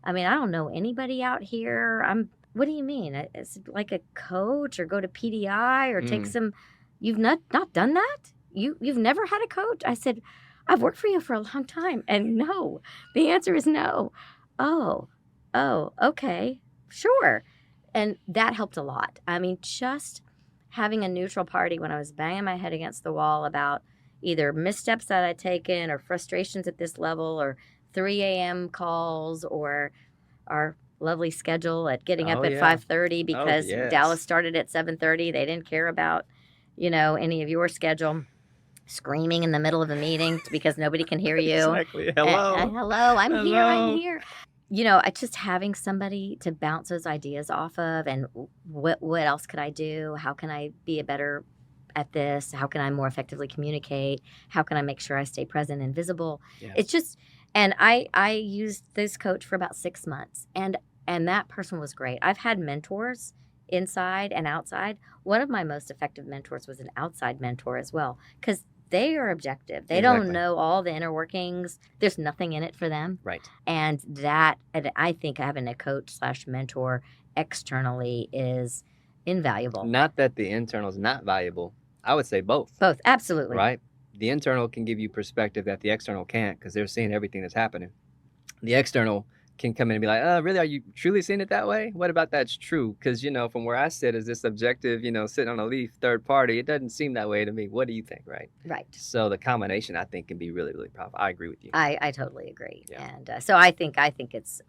I mean, I don't know anybody out here. What do you mean? Is it like a coach or go to PDI or take some, you've not done that? You've never had a coach? I said, I've worked for you for a long time. And no, the answer is no. Oh, okay, sure. And that helped a lot. I mean, just having a neutral party when I was banging my head against the wall about either missteps that I'd taken or frustrations at this level or 3 a.m. calls or our lovely schedule at getting up at 5:30 because yes. Dallas started at 7:30. They didn't care about, any of your schedule. screaming in the middle of a meeting because nobody can hear you. Exactly. Hello. Hello, I'm here, I'm Hello. here. I just having somebody to bounce those ideas off of, and what else could I do? How can I be a better at this? How can I more effectively communicate? How can I make sure I stay present and visible? Yes. It's just, and I used this coach for about 6 months, and that person was great. I've had mentors inside and outside. One of my most effective mentors was an outside mentor as well, because they are objective. They don't Exactly. know all the inner workings. There's nothing in it for them. Right. And I think having a coach slash mentor externally is invaluable. Not that the internal is not valuable. I would say both. Both, absolutely. Right? The internal can give you perspective that the external can't because they're seeing everything that's happening. The external can come in and be like, really, are you truly seeing it that way? What about that's true? Because, from where I sit as this objective, sitting on a leaf, third party, it doesn't seem that way to me. What do you think, right? Right. So the combination, I think, can be really, really powerful. I agree with you. I totally agree. Yeah. And so I think it's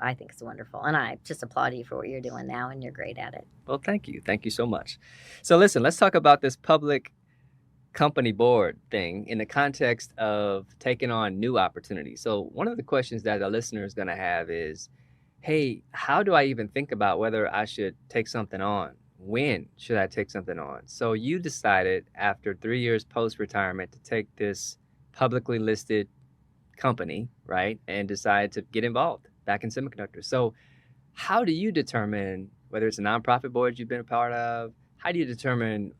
wonderful. And I just applaud you for what you're doing now, and you're great at it. Well, thank you. Thank you so much. So listen, let's talk about this public company board thing in the context of taking on new opportunities. So one of the questions that the listener is going to have is, hey, how do I even think about whether I should take something on? When should I take something on? So you decided after 3 years post-retirement to take this publicly listed company, right? And decide to get involved back in semiconductors. So how do you determine whether it's a nonprofit board you've been a part of? How do you determine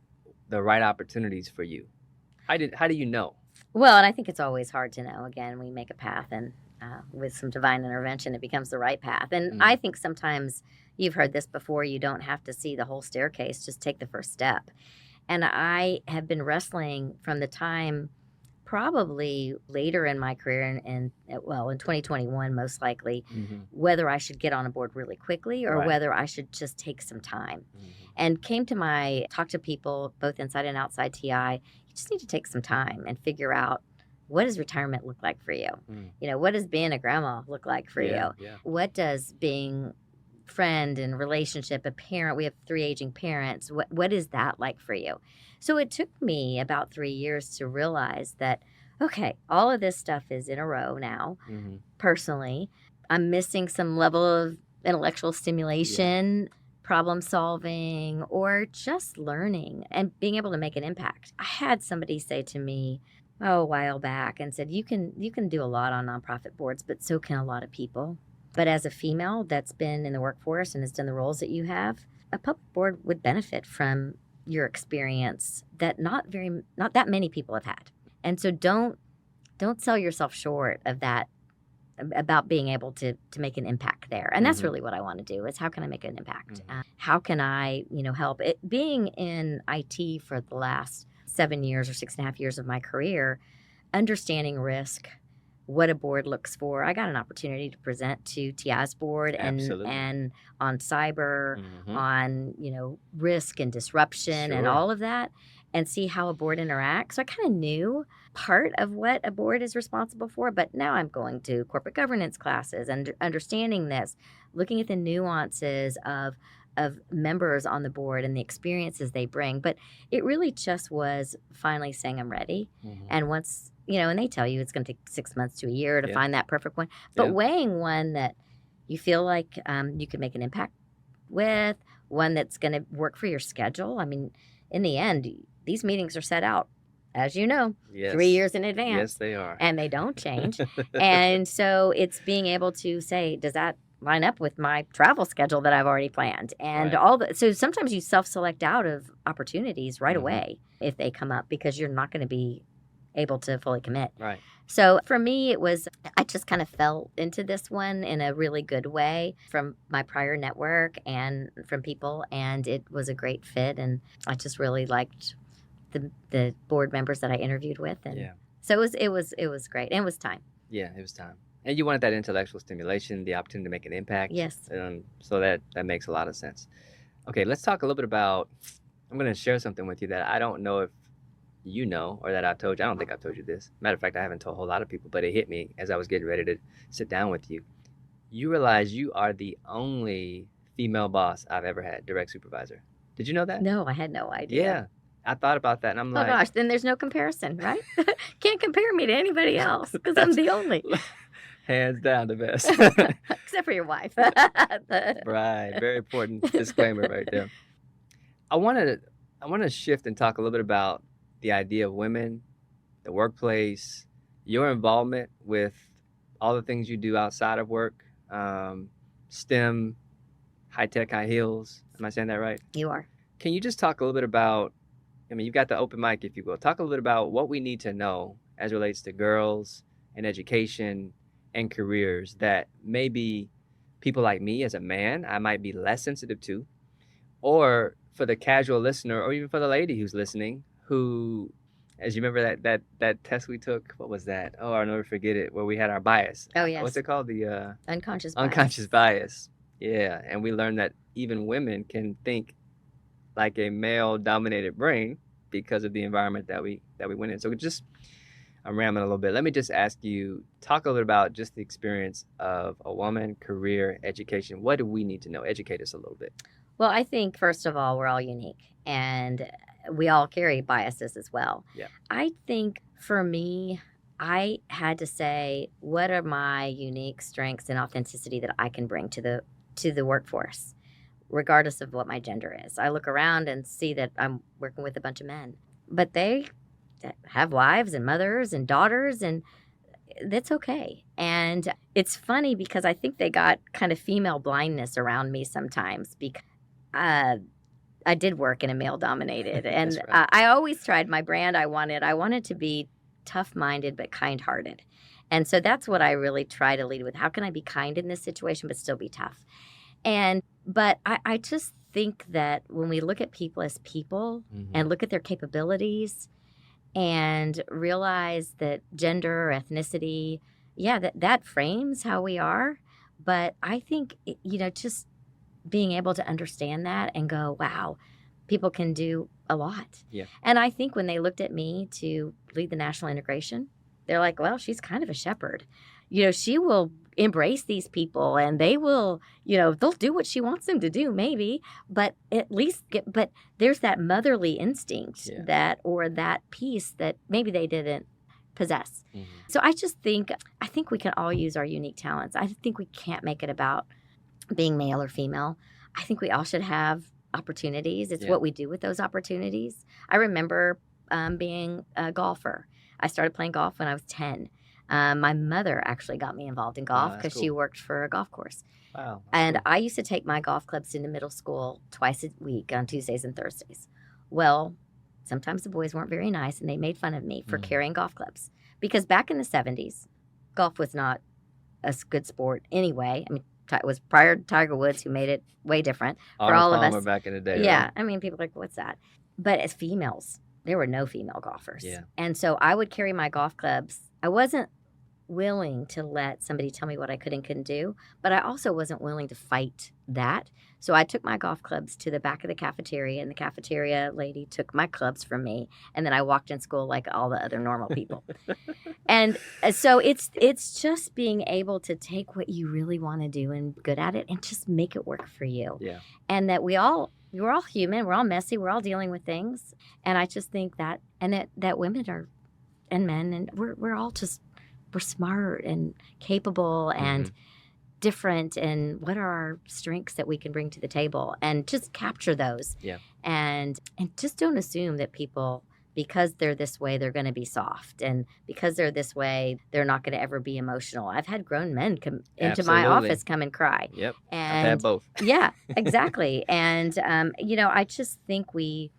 the right opportunities for you? How do you know? Well, and I think it's always hard to know. Again, we make a path, and with some divine intervention, it becomes the right path. And I think sometimes you've heard this before, you don't have to see the whole staircase, just take the first step. And I have been wrestling from the time probably later in my career, in 2021 most likely, whether I should get on a board really quickly or Right. whether I should just take some time. And talk to people both inside and outside TI. You just need to take some time and figure out, what does retirement look like for you? What does being a grandma look like for you? Yeah. What does being friend and relationship, a parent, we have 3 aging parents, what is that like for you? So it took me about 3 years to realize that, okay, all of this stuff is in a row now. Personally, I'm missing some level of intellectual stimulation, problem solving, or just learning and being able to make an impact. I had somebody say to me a while back and said, you can do a lot on nonprofit boards, but so can a lot of people. But as a female that's been in the workforce and has done the roles that you have, a public board would benefit from your experience that not that many people have had. And so don't sell yourself short of that, about being able to make an impact there. And that's really what I want to do, is how can I make an impact? How can I, help? Being in IT for the last 7 years or 6.5 years of my career, understanding risk, what a board looks for. I got an opportunity to present to TI's board and on cyber, on risk and disruption and all of that, and see how a board interacts. So I kind of knew part of what a board is responsible for, but now I'm going to corporate governance classes and understanding this, looking at the nuances of members on the board and the experiences they bring. But it really just was finally saying I'm ready. And once, and they tell you it's going to take 6 months to a year to find that perfect one. But weighing one that you feel like you can make an impact with, one that's going to work for your schedule. I mean, in the end, these meetings are set out, as you know, 3 years in advance. Yes, they are. And they don't change. And so it's being able to say, does that line up with my travel schedule that I've already planned? And so sometimes you self-select out of opportunities right away if they come up, because you're not going to be able to fully commit. Right. So for me, I just kind of fell into this one in a really good way from my prior network and from people, and it was a great fit. And I just really liked the board members that I interviewed with. And so it was great. And it was time. Yeah, it was time. And you wanted that intellectual stimulation, the opportunity to make an impact. Yes. So that makes a lot of sense. Okay, let's talk a little bit about, I'm going to share something with you that I don't know if you know, or that I've told you. I don't think I've told you this. Matter of fact, I haven't told a whole lot of people, but it hit me as I was getting ready to sit down with you. You realize you are the only female boss I've ever had, direct supervisor. Did you know that? No, I had no idea. Yeah. I thought about that, and I'm Oh like, gosh, then there's no comparison, right? Can't compare me to anybody else because I'm the only. hands down the best. Except for your wife. Right, very important disclaimer right there. I want to shift and talk a little bit about the idea of women, the workplace, your involvement with all the things you do outside of work, STEM, high tech, high heels. Am I saying that right? You are. Can you just talk a little bit about, I mean, you've got the open mic, if you will. Talk a little bit about what we need to know as it relates to girls and education and careers that maybe people like me as a man, I might be less sensitive to, or for the casual listener, or even for the lady who's listening, who, as you remember that test we took, what was that? Oh, I'll never forget it, where we had our bias. Oh, yes. What's it called? The Unconscious bias. unconscious bias. Yeah, and we learned that even women can think like a male-dominated brain because of the environment that we went in. So I'm rambling a little bit. Let me just ask you, talk a little about just the experience of a woman, career, education. What do we need to know? Educate us a little bit. Well, I think, first of all, we're all unique and we all carry biases as well. Yeah. I think for me, I had to say, what are my unique strengths and authenticity that I can bring to the workforce, regardless of what my gender is. I look around and see that I'm working with a bunch of men, but they have wives and mothers and daughters, and that's okay. And it's funny because I think they got kind of female blindness around me sometimes because I did work in a male dominated, and right. I always tried my brand. I wanted to be tough-minded but kind-hearted. And so that's what I really try to lead with. How can I be kind in this situation but still be tough? But I just think that when we look at people as people and look at their capabilities and realize that gender or ethnicity, yeah, that frames how we are. But I think, just being able to understand that and go, wow, people can do a lot. Yeah. And I think when they looked at me to lead the national integration, they're like, well, she's kind of a shepherd. She will embrace these people and they will, they'll do what she wants them to do, maybe, but at least but there's that motherly instinct that piece that maybe they didn't possess. So I think we can all use our unique talents. I think we can't make it about being male or female. I think we all should have opportunities. It's what we do with those opportunities. I remember being a golfer. I started playing golf when I was 10. My mother actually got me involved in golf because she worked for a golf course. Wow. And I used to take my golf clubs into middle school twice a week on Tuesdays and Thursdays. Well, sometimes the boys weren't very nice and they made fun of me for carrying golf clubs because back in the 70s, golf was not a good sport anyway. I mean, it was prior to Tiger Woods, who made it way different for all of us. Back in the day. Yeah. Right? I mean, people are like, what's that? But as females, there were no female golfers. Yeah. And so I would carry my golf clubs. I wasn't willing to let somebody tell me what I could and couldn't do, but I also wasn't willing to fight that. So I took my golf clubs to the back of the cafeteria, and the cafeteria lady took my clubs from me, and then I walked in school like all the other normal people. And so it's just being able to take what you really want to do and good at it and just make it work for you. Yeah. And that we're all human, we're all messy, we're all dealing with things. And I just think that women are and men, and we're all just we're smart and capable and different, and what are our strengths that we can bring to the table, and just capture those. Yeah. And just don't assume that people, because they're this way, they're going to be soft, and because they're this way, they're not going to ever be emotional. I've had grown men come into my office, come and cry. Yep. And I've had both. Yeah, exactly. And I just think we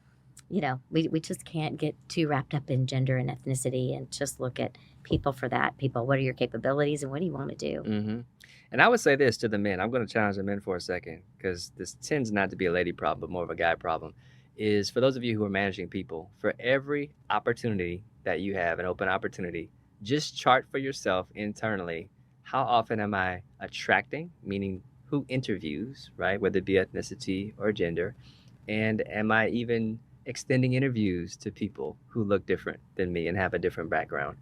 just can't get too wrapped up in gender and ethnicity and just look at people for that. People, what are your capabilities and what do you want to do? And I would say this to the men. I'm going to challenge the men for a second because this tends not to be a lady problem, but more of a guy problem. Is for those of you who are managing people, for every opportunity that you have, an open opportunity, just chart for yourself internally, how often am I attracting, meaning who interviews, right? Whether it be ethnicity or gender. And am I even extending interviews to people who look different than me and have a different background?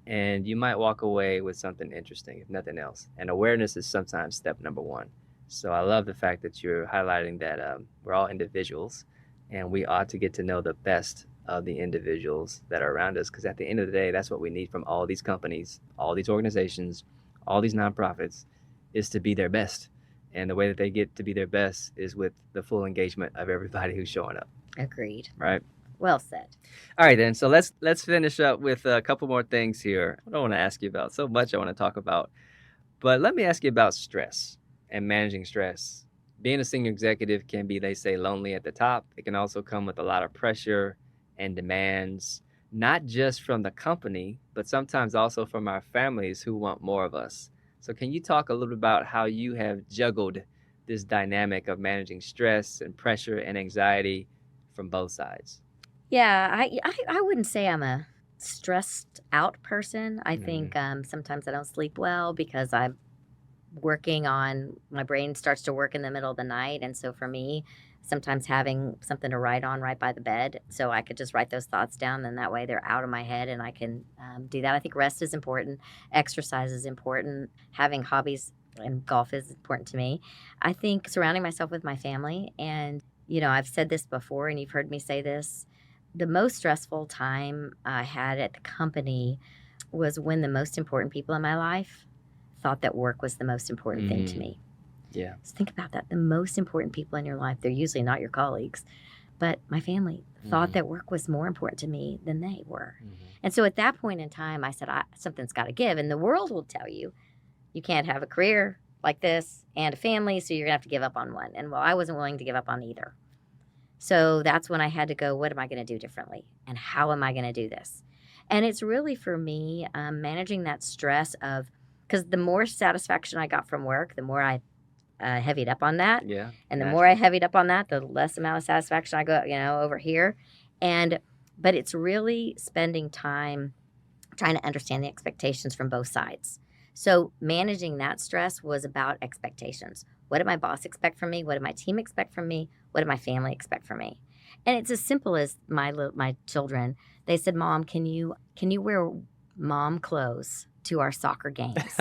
And you might walk away with something interesting, if nothing else. And awareness is sometimes step number one. So I love the fact that you're highlighting that we're all individuals and we ought to get to know the best of the individuals that are around us, because at the end of the day, that's what we need from all these companies, all these organizations, all these nonprofits, is to be their best. And the way that they get to be their best is with the full engagement of everybody who's showing up. Agreed. Right. Well said. All right, then. So let's finish up with a couple more things here. I don't want to ask you about so much I want to talk about, but let me ask you about stress and managing stress. Being a senior executive can be, they say, lonely at the top. It can also come with a lot of pressure and demands, not just from the company, but sometimes also from our families who want more of us. So can you talk a little bit about how you have juggled this dynamic of managing stress and pressure and anxiety from both sides? Yeah, I wouldn't say I'm a stressed out person. I think sometimes I don't sleep well because I'm working on, my brain starts to work in the middle of the night. And so for me, sometimes having something to write on right by the bed, so I could just write those thoughts down, then that way they're out of my head and I can do that. I think rest is important. Exercise is important. Having hobbies, and golf is important to me. I think surrounding myself with my family, and I've said this before and you've heard me say this, the most stressful time I had at the company was when the most important people in my life thought that work was the most important thing to me. Yeah. So think about that. The most important people in your life, they're usually not your colleagues, but my family thought that work was more important to me than they were. And so at that point in time, I said, something's got to give. And the world will tell you, you can't have a career like this and a family, so you're going to have to give up on one. And well, I wasn't willing to give up on either. So that's when I had to go, what am I going to do differently? And how am I going to do this? And it's really, for me, managing that stress of, because the more satisfaction I got from work, the more I heavied up on that. Yeah. And the more I heavied up on that, the less amount of satisfaction I got, over here. But it's really spending time trying to understand the expectations from both sides. So managing that stress was about expectations. What did my boss expect from me? What did my team expect from me? What did my family expect from me? And it's as simple as my children. They said, "Mom, can you wear mom clothes to our soccer games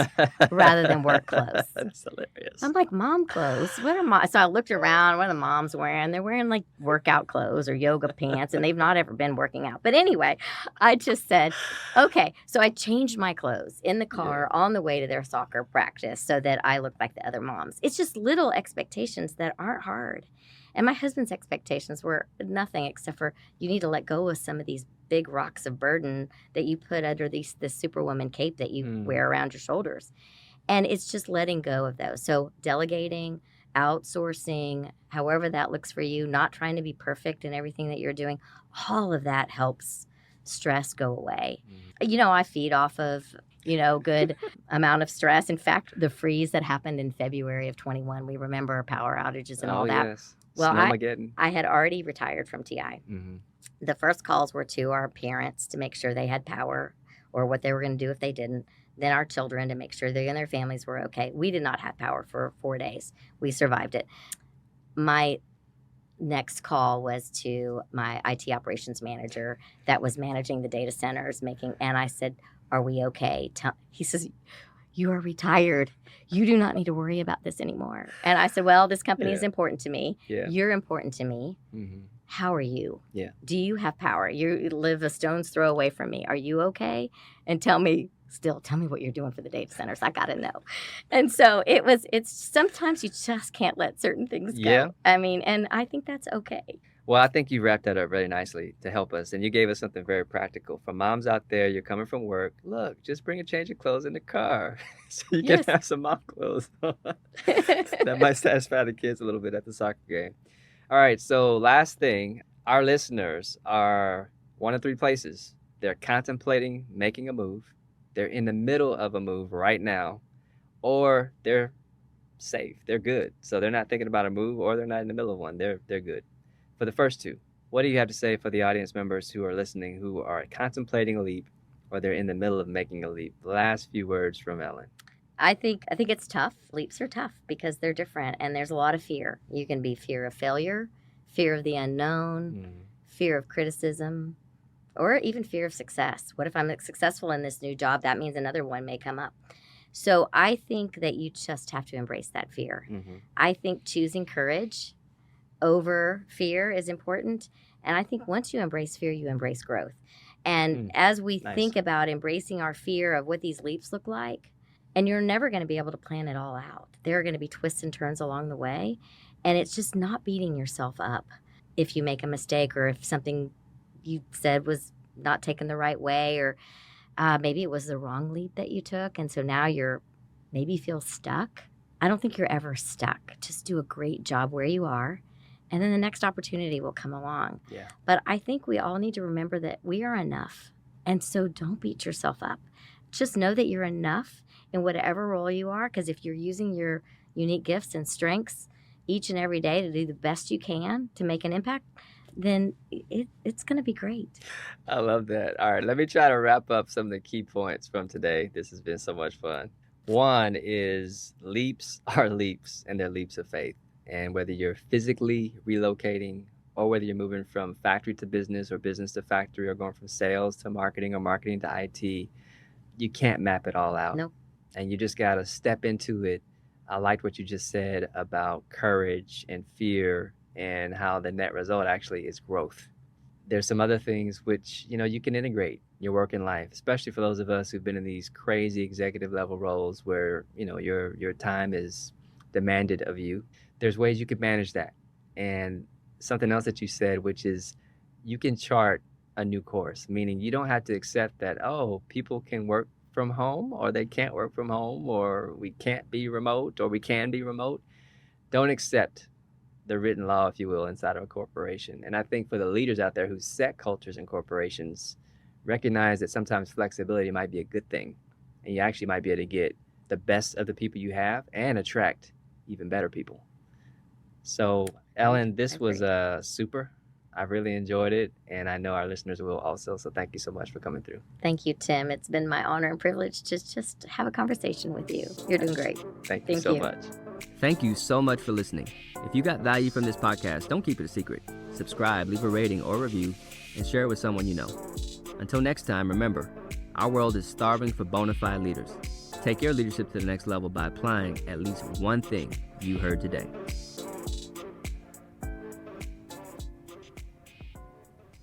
rather than work clothes?" That's hilarious. I'm like, "Mom clothes? What are So I looked around. What are the moms wearing? They're wearing like workout clothes or yoga pants, and they've not ever been working out." But anyway, I just said, okay. So I changed my clothes in the car on the way to their soccer practice so that I looked like the other moms. It's just little expectations that aren't hard. And my husband's expectations were nothing except for, you need to let go of some of these big rocks of burden that you put under this superwoman cape that you wear around your shoulders. And it's just letting go of those. So delegating, outsourcing, however that looks for you, not trying to be perfect in everything that you're doing, all of that helps stress go away. I feed off of, good amount of stress. In fact, the freeze that happened in February of 21, we remember our power outages and all that. Yes. Well, Snowmageddon. I had already retired from TI. The first calls were to our parents to make sure they had power or what they were going to do if they didn't. Then our children to make sure they and their families were okay. We did not have power for 4 days. We survived it. My next call was to my IT operations manager that was managing the data centers, and I said, "Are we okay?" He says, "You are retired. You do not need to worry about this anymore." And I said, "Well, this company is important to me. You're important to me. How are you? Do you have power? You live a stone's throw away from me. Are you okay? And tell me what you're doing for the data centers. I got to know." And so it's sometimes you just can't let certain things go. Yeah. I mean, and I think that's okay. Well, I think you wrapped that up really nicely to help us. And you gave us something very practical. For moms out there, you're coming from work. Look, just bring a change of clothes in the car so you can have some mom clothes. That might satisfy the kids a little bit at the soccer game. All right. So last thing, our listeners are one of three places. They're contemplating making a move. They're in the middle of a move right now, or they're safe. They're good. So they're not thinking about a move, or they're not in the middle of one. They're good. For the first two, what do you have to say for the audience members who are listening, who are contemplating a leap, or they're in the middle of making a leap? The last few words from Ellen. I think it's tough. Leaps are tough because they're different, and there's a lot of fear. You can be fear of failure, fear of the unknown, fear of criticism, or even fear of success. What if I'm successful in this new job? That means another one may come up. So I think that you just have to embrace that fear. I think choosing courage over fear is important. And I think once you embrace fear, you embrace growth. And as we Nice. think about embracing our fear of what these leaps look like, and you're never going to be able to plan it all out. There are going to be twists and turns along the way. And it's just not beating yourself up if you make a mistake, or if something you said was not taken the right way, or maybe it was the wrong leap that you took. And so now you're maybe feel stuck. I don't think you're ever stuck. Just do a great job where you are. And then the next opportunity will come along. Yeah. But I think we all need to remember that we are enough. And so don't beat yourself up. Just know that you're enough in whatever role you are, because if you're using your unique gifts and strengths each and every day to do the best you can to make an impact, then it's going to be great. I love that. All right, let me try to wrap up some of the key points from today. This has been so much fun. One is leaps are leaps, and they're leaps of faith. And whether you're physically relocating, or whether you're moving from factory to business, or business to factory, or going from sales to marketing, or marketing to IT, you can't map it all out. Nope. And you just got to step into it. I liked what you just said about courage and fear, and how the net result actually is growth. There's some other things which, you can integrate your work and life, especially for those of us who've been in these crazy executive level roles where, your time is demanded of you. There's ways you could manage that. And something else that you said, which is you can chart a new course, meaning you don't have to accept that, people can work from home, or they can't work from home, or we can't be remote, or we can be remote. Don't accept the written law, if you will, inside of a corporation. And I think for the leaders out there who set cultures in corporations, recognize that sometimes flexibility might be a good thing. And you actually might be able to get the best of the people you have and attract even better people. So, Ellen, this was super. I really enjoyed it, and I know our listeners will also. So thank you so much for coming through. Thank you, Tim. It's been my honor and privilege to just have a conversation with you. You're doing great. Thank you so much. Thank you so much for listening. If you got value from this podcast, don't keep it a secret. Subscribe, leave a rating or review, and share it with someone you know. Until next time, remember, our world is starving for Bonafide leaders. Take your leadership to the next level by applying at least one thing you heard today.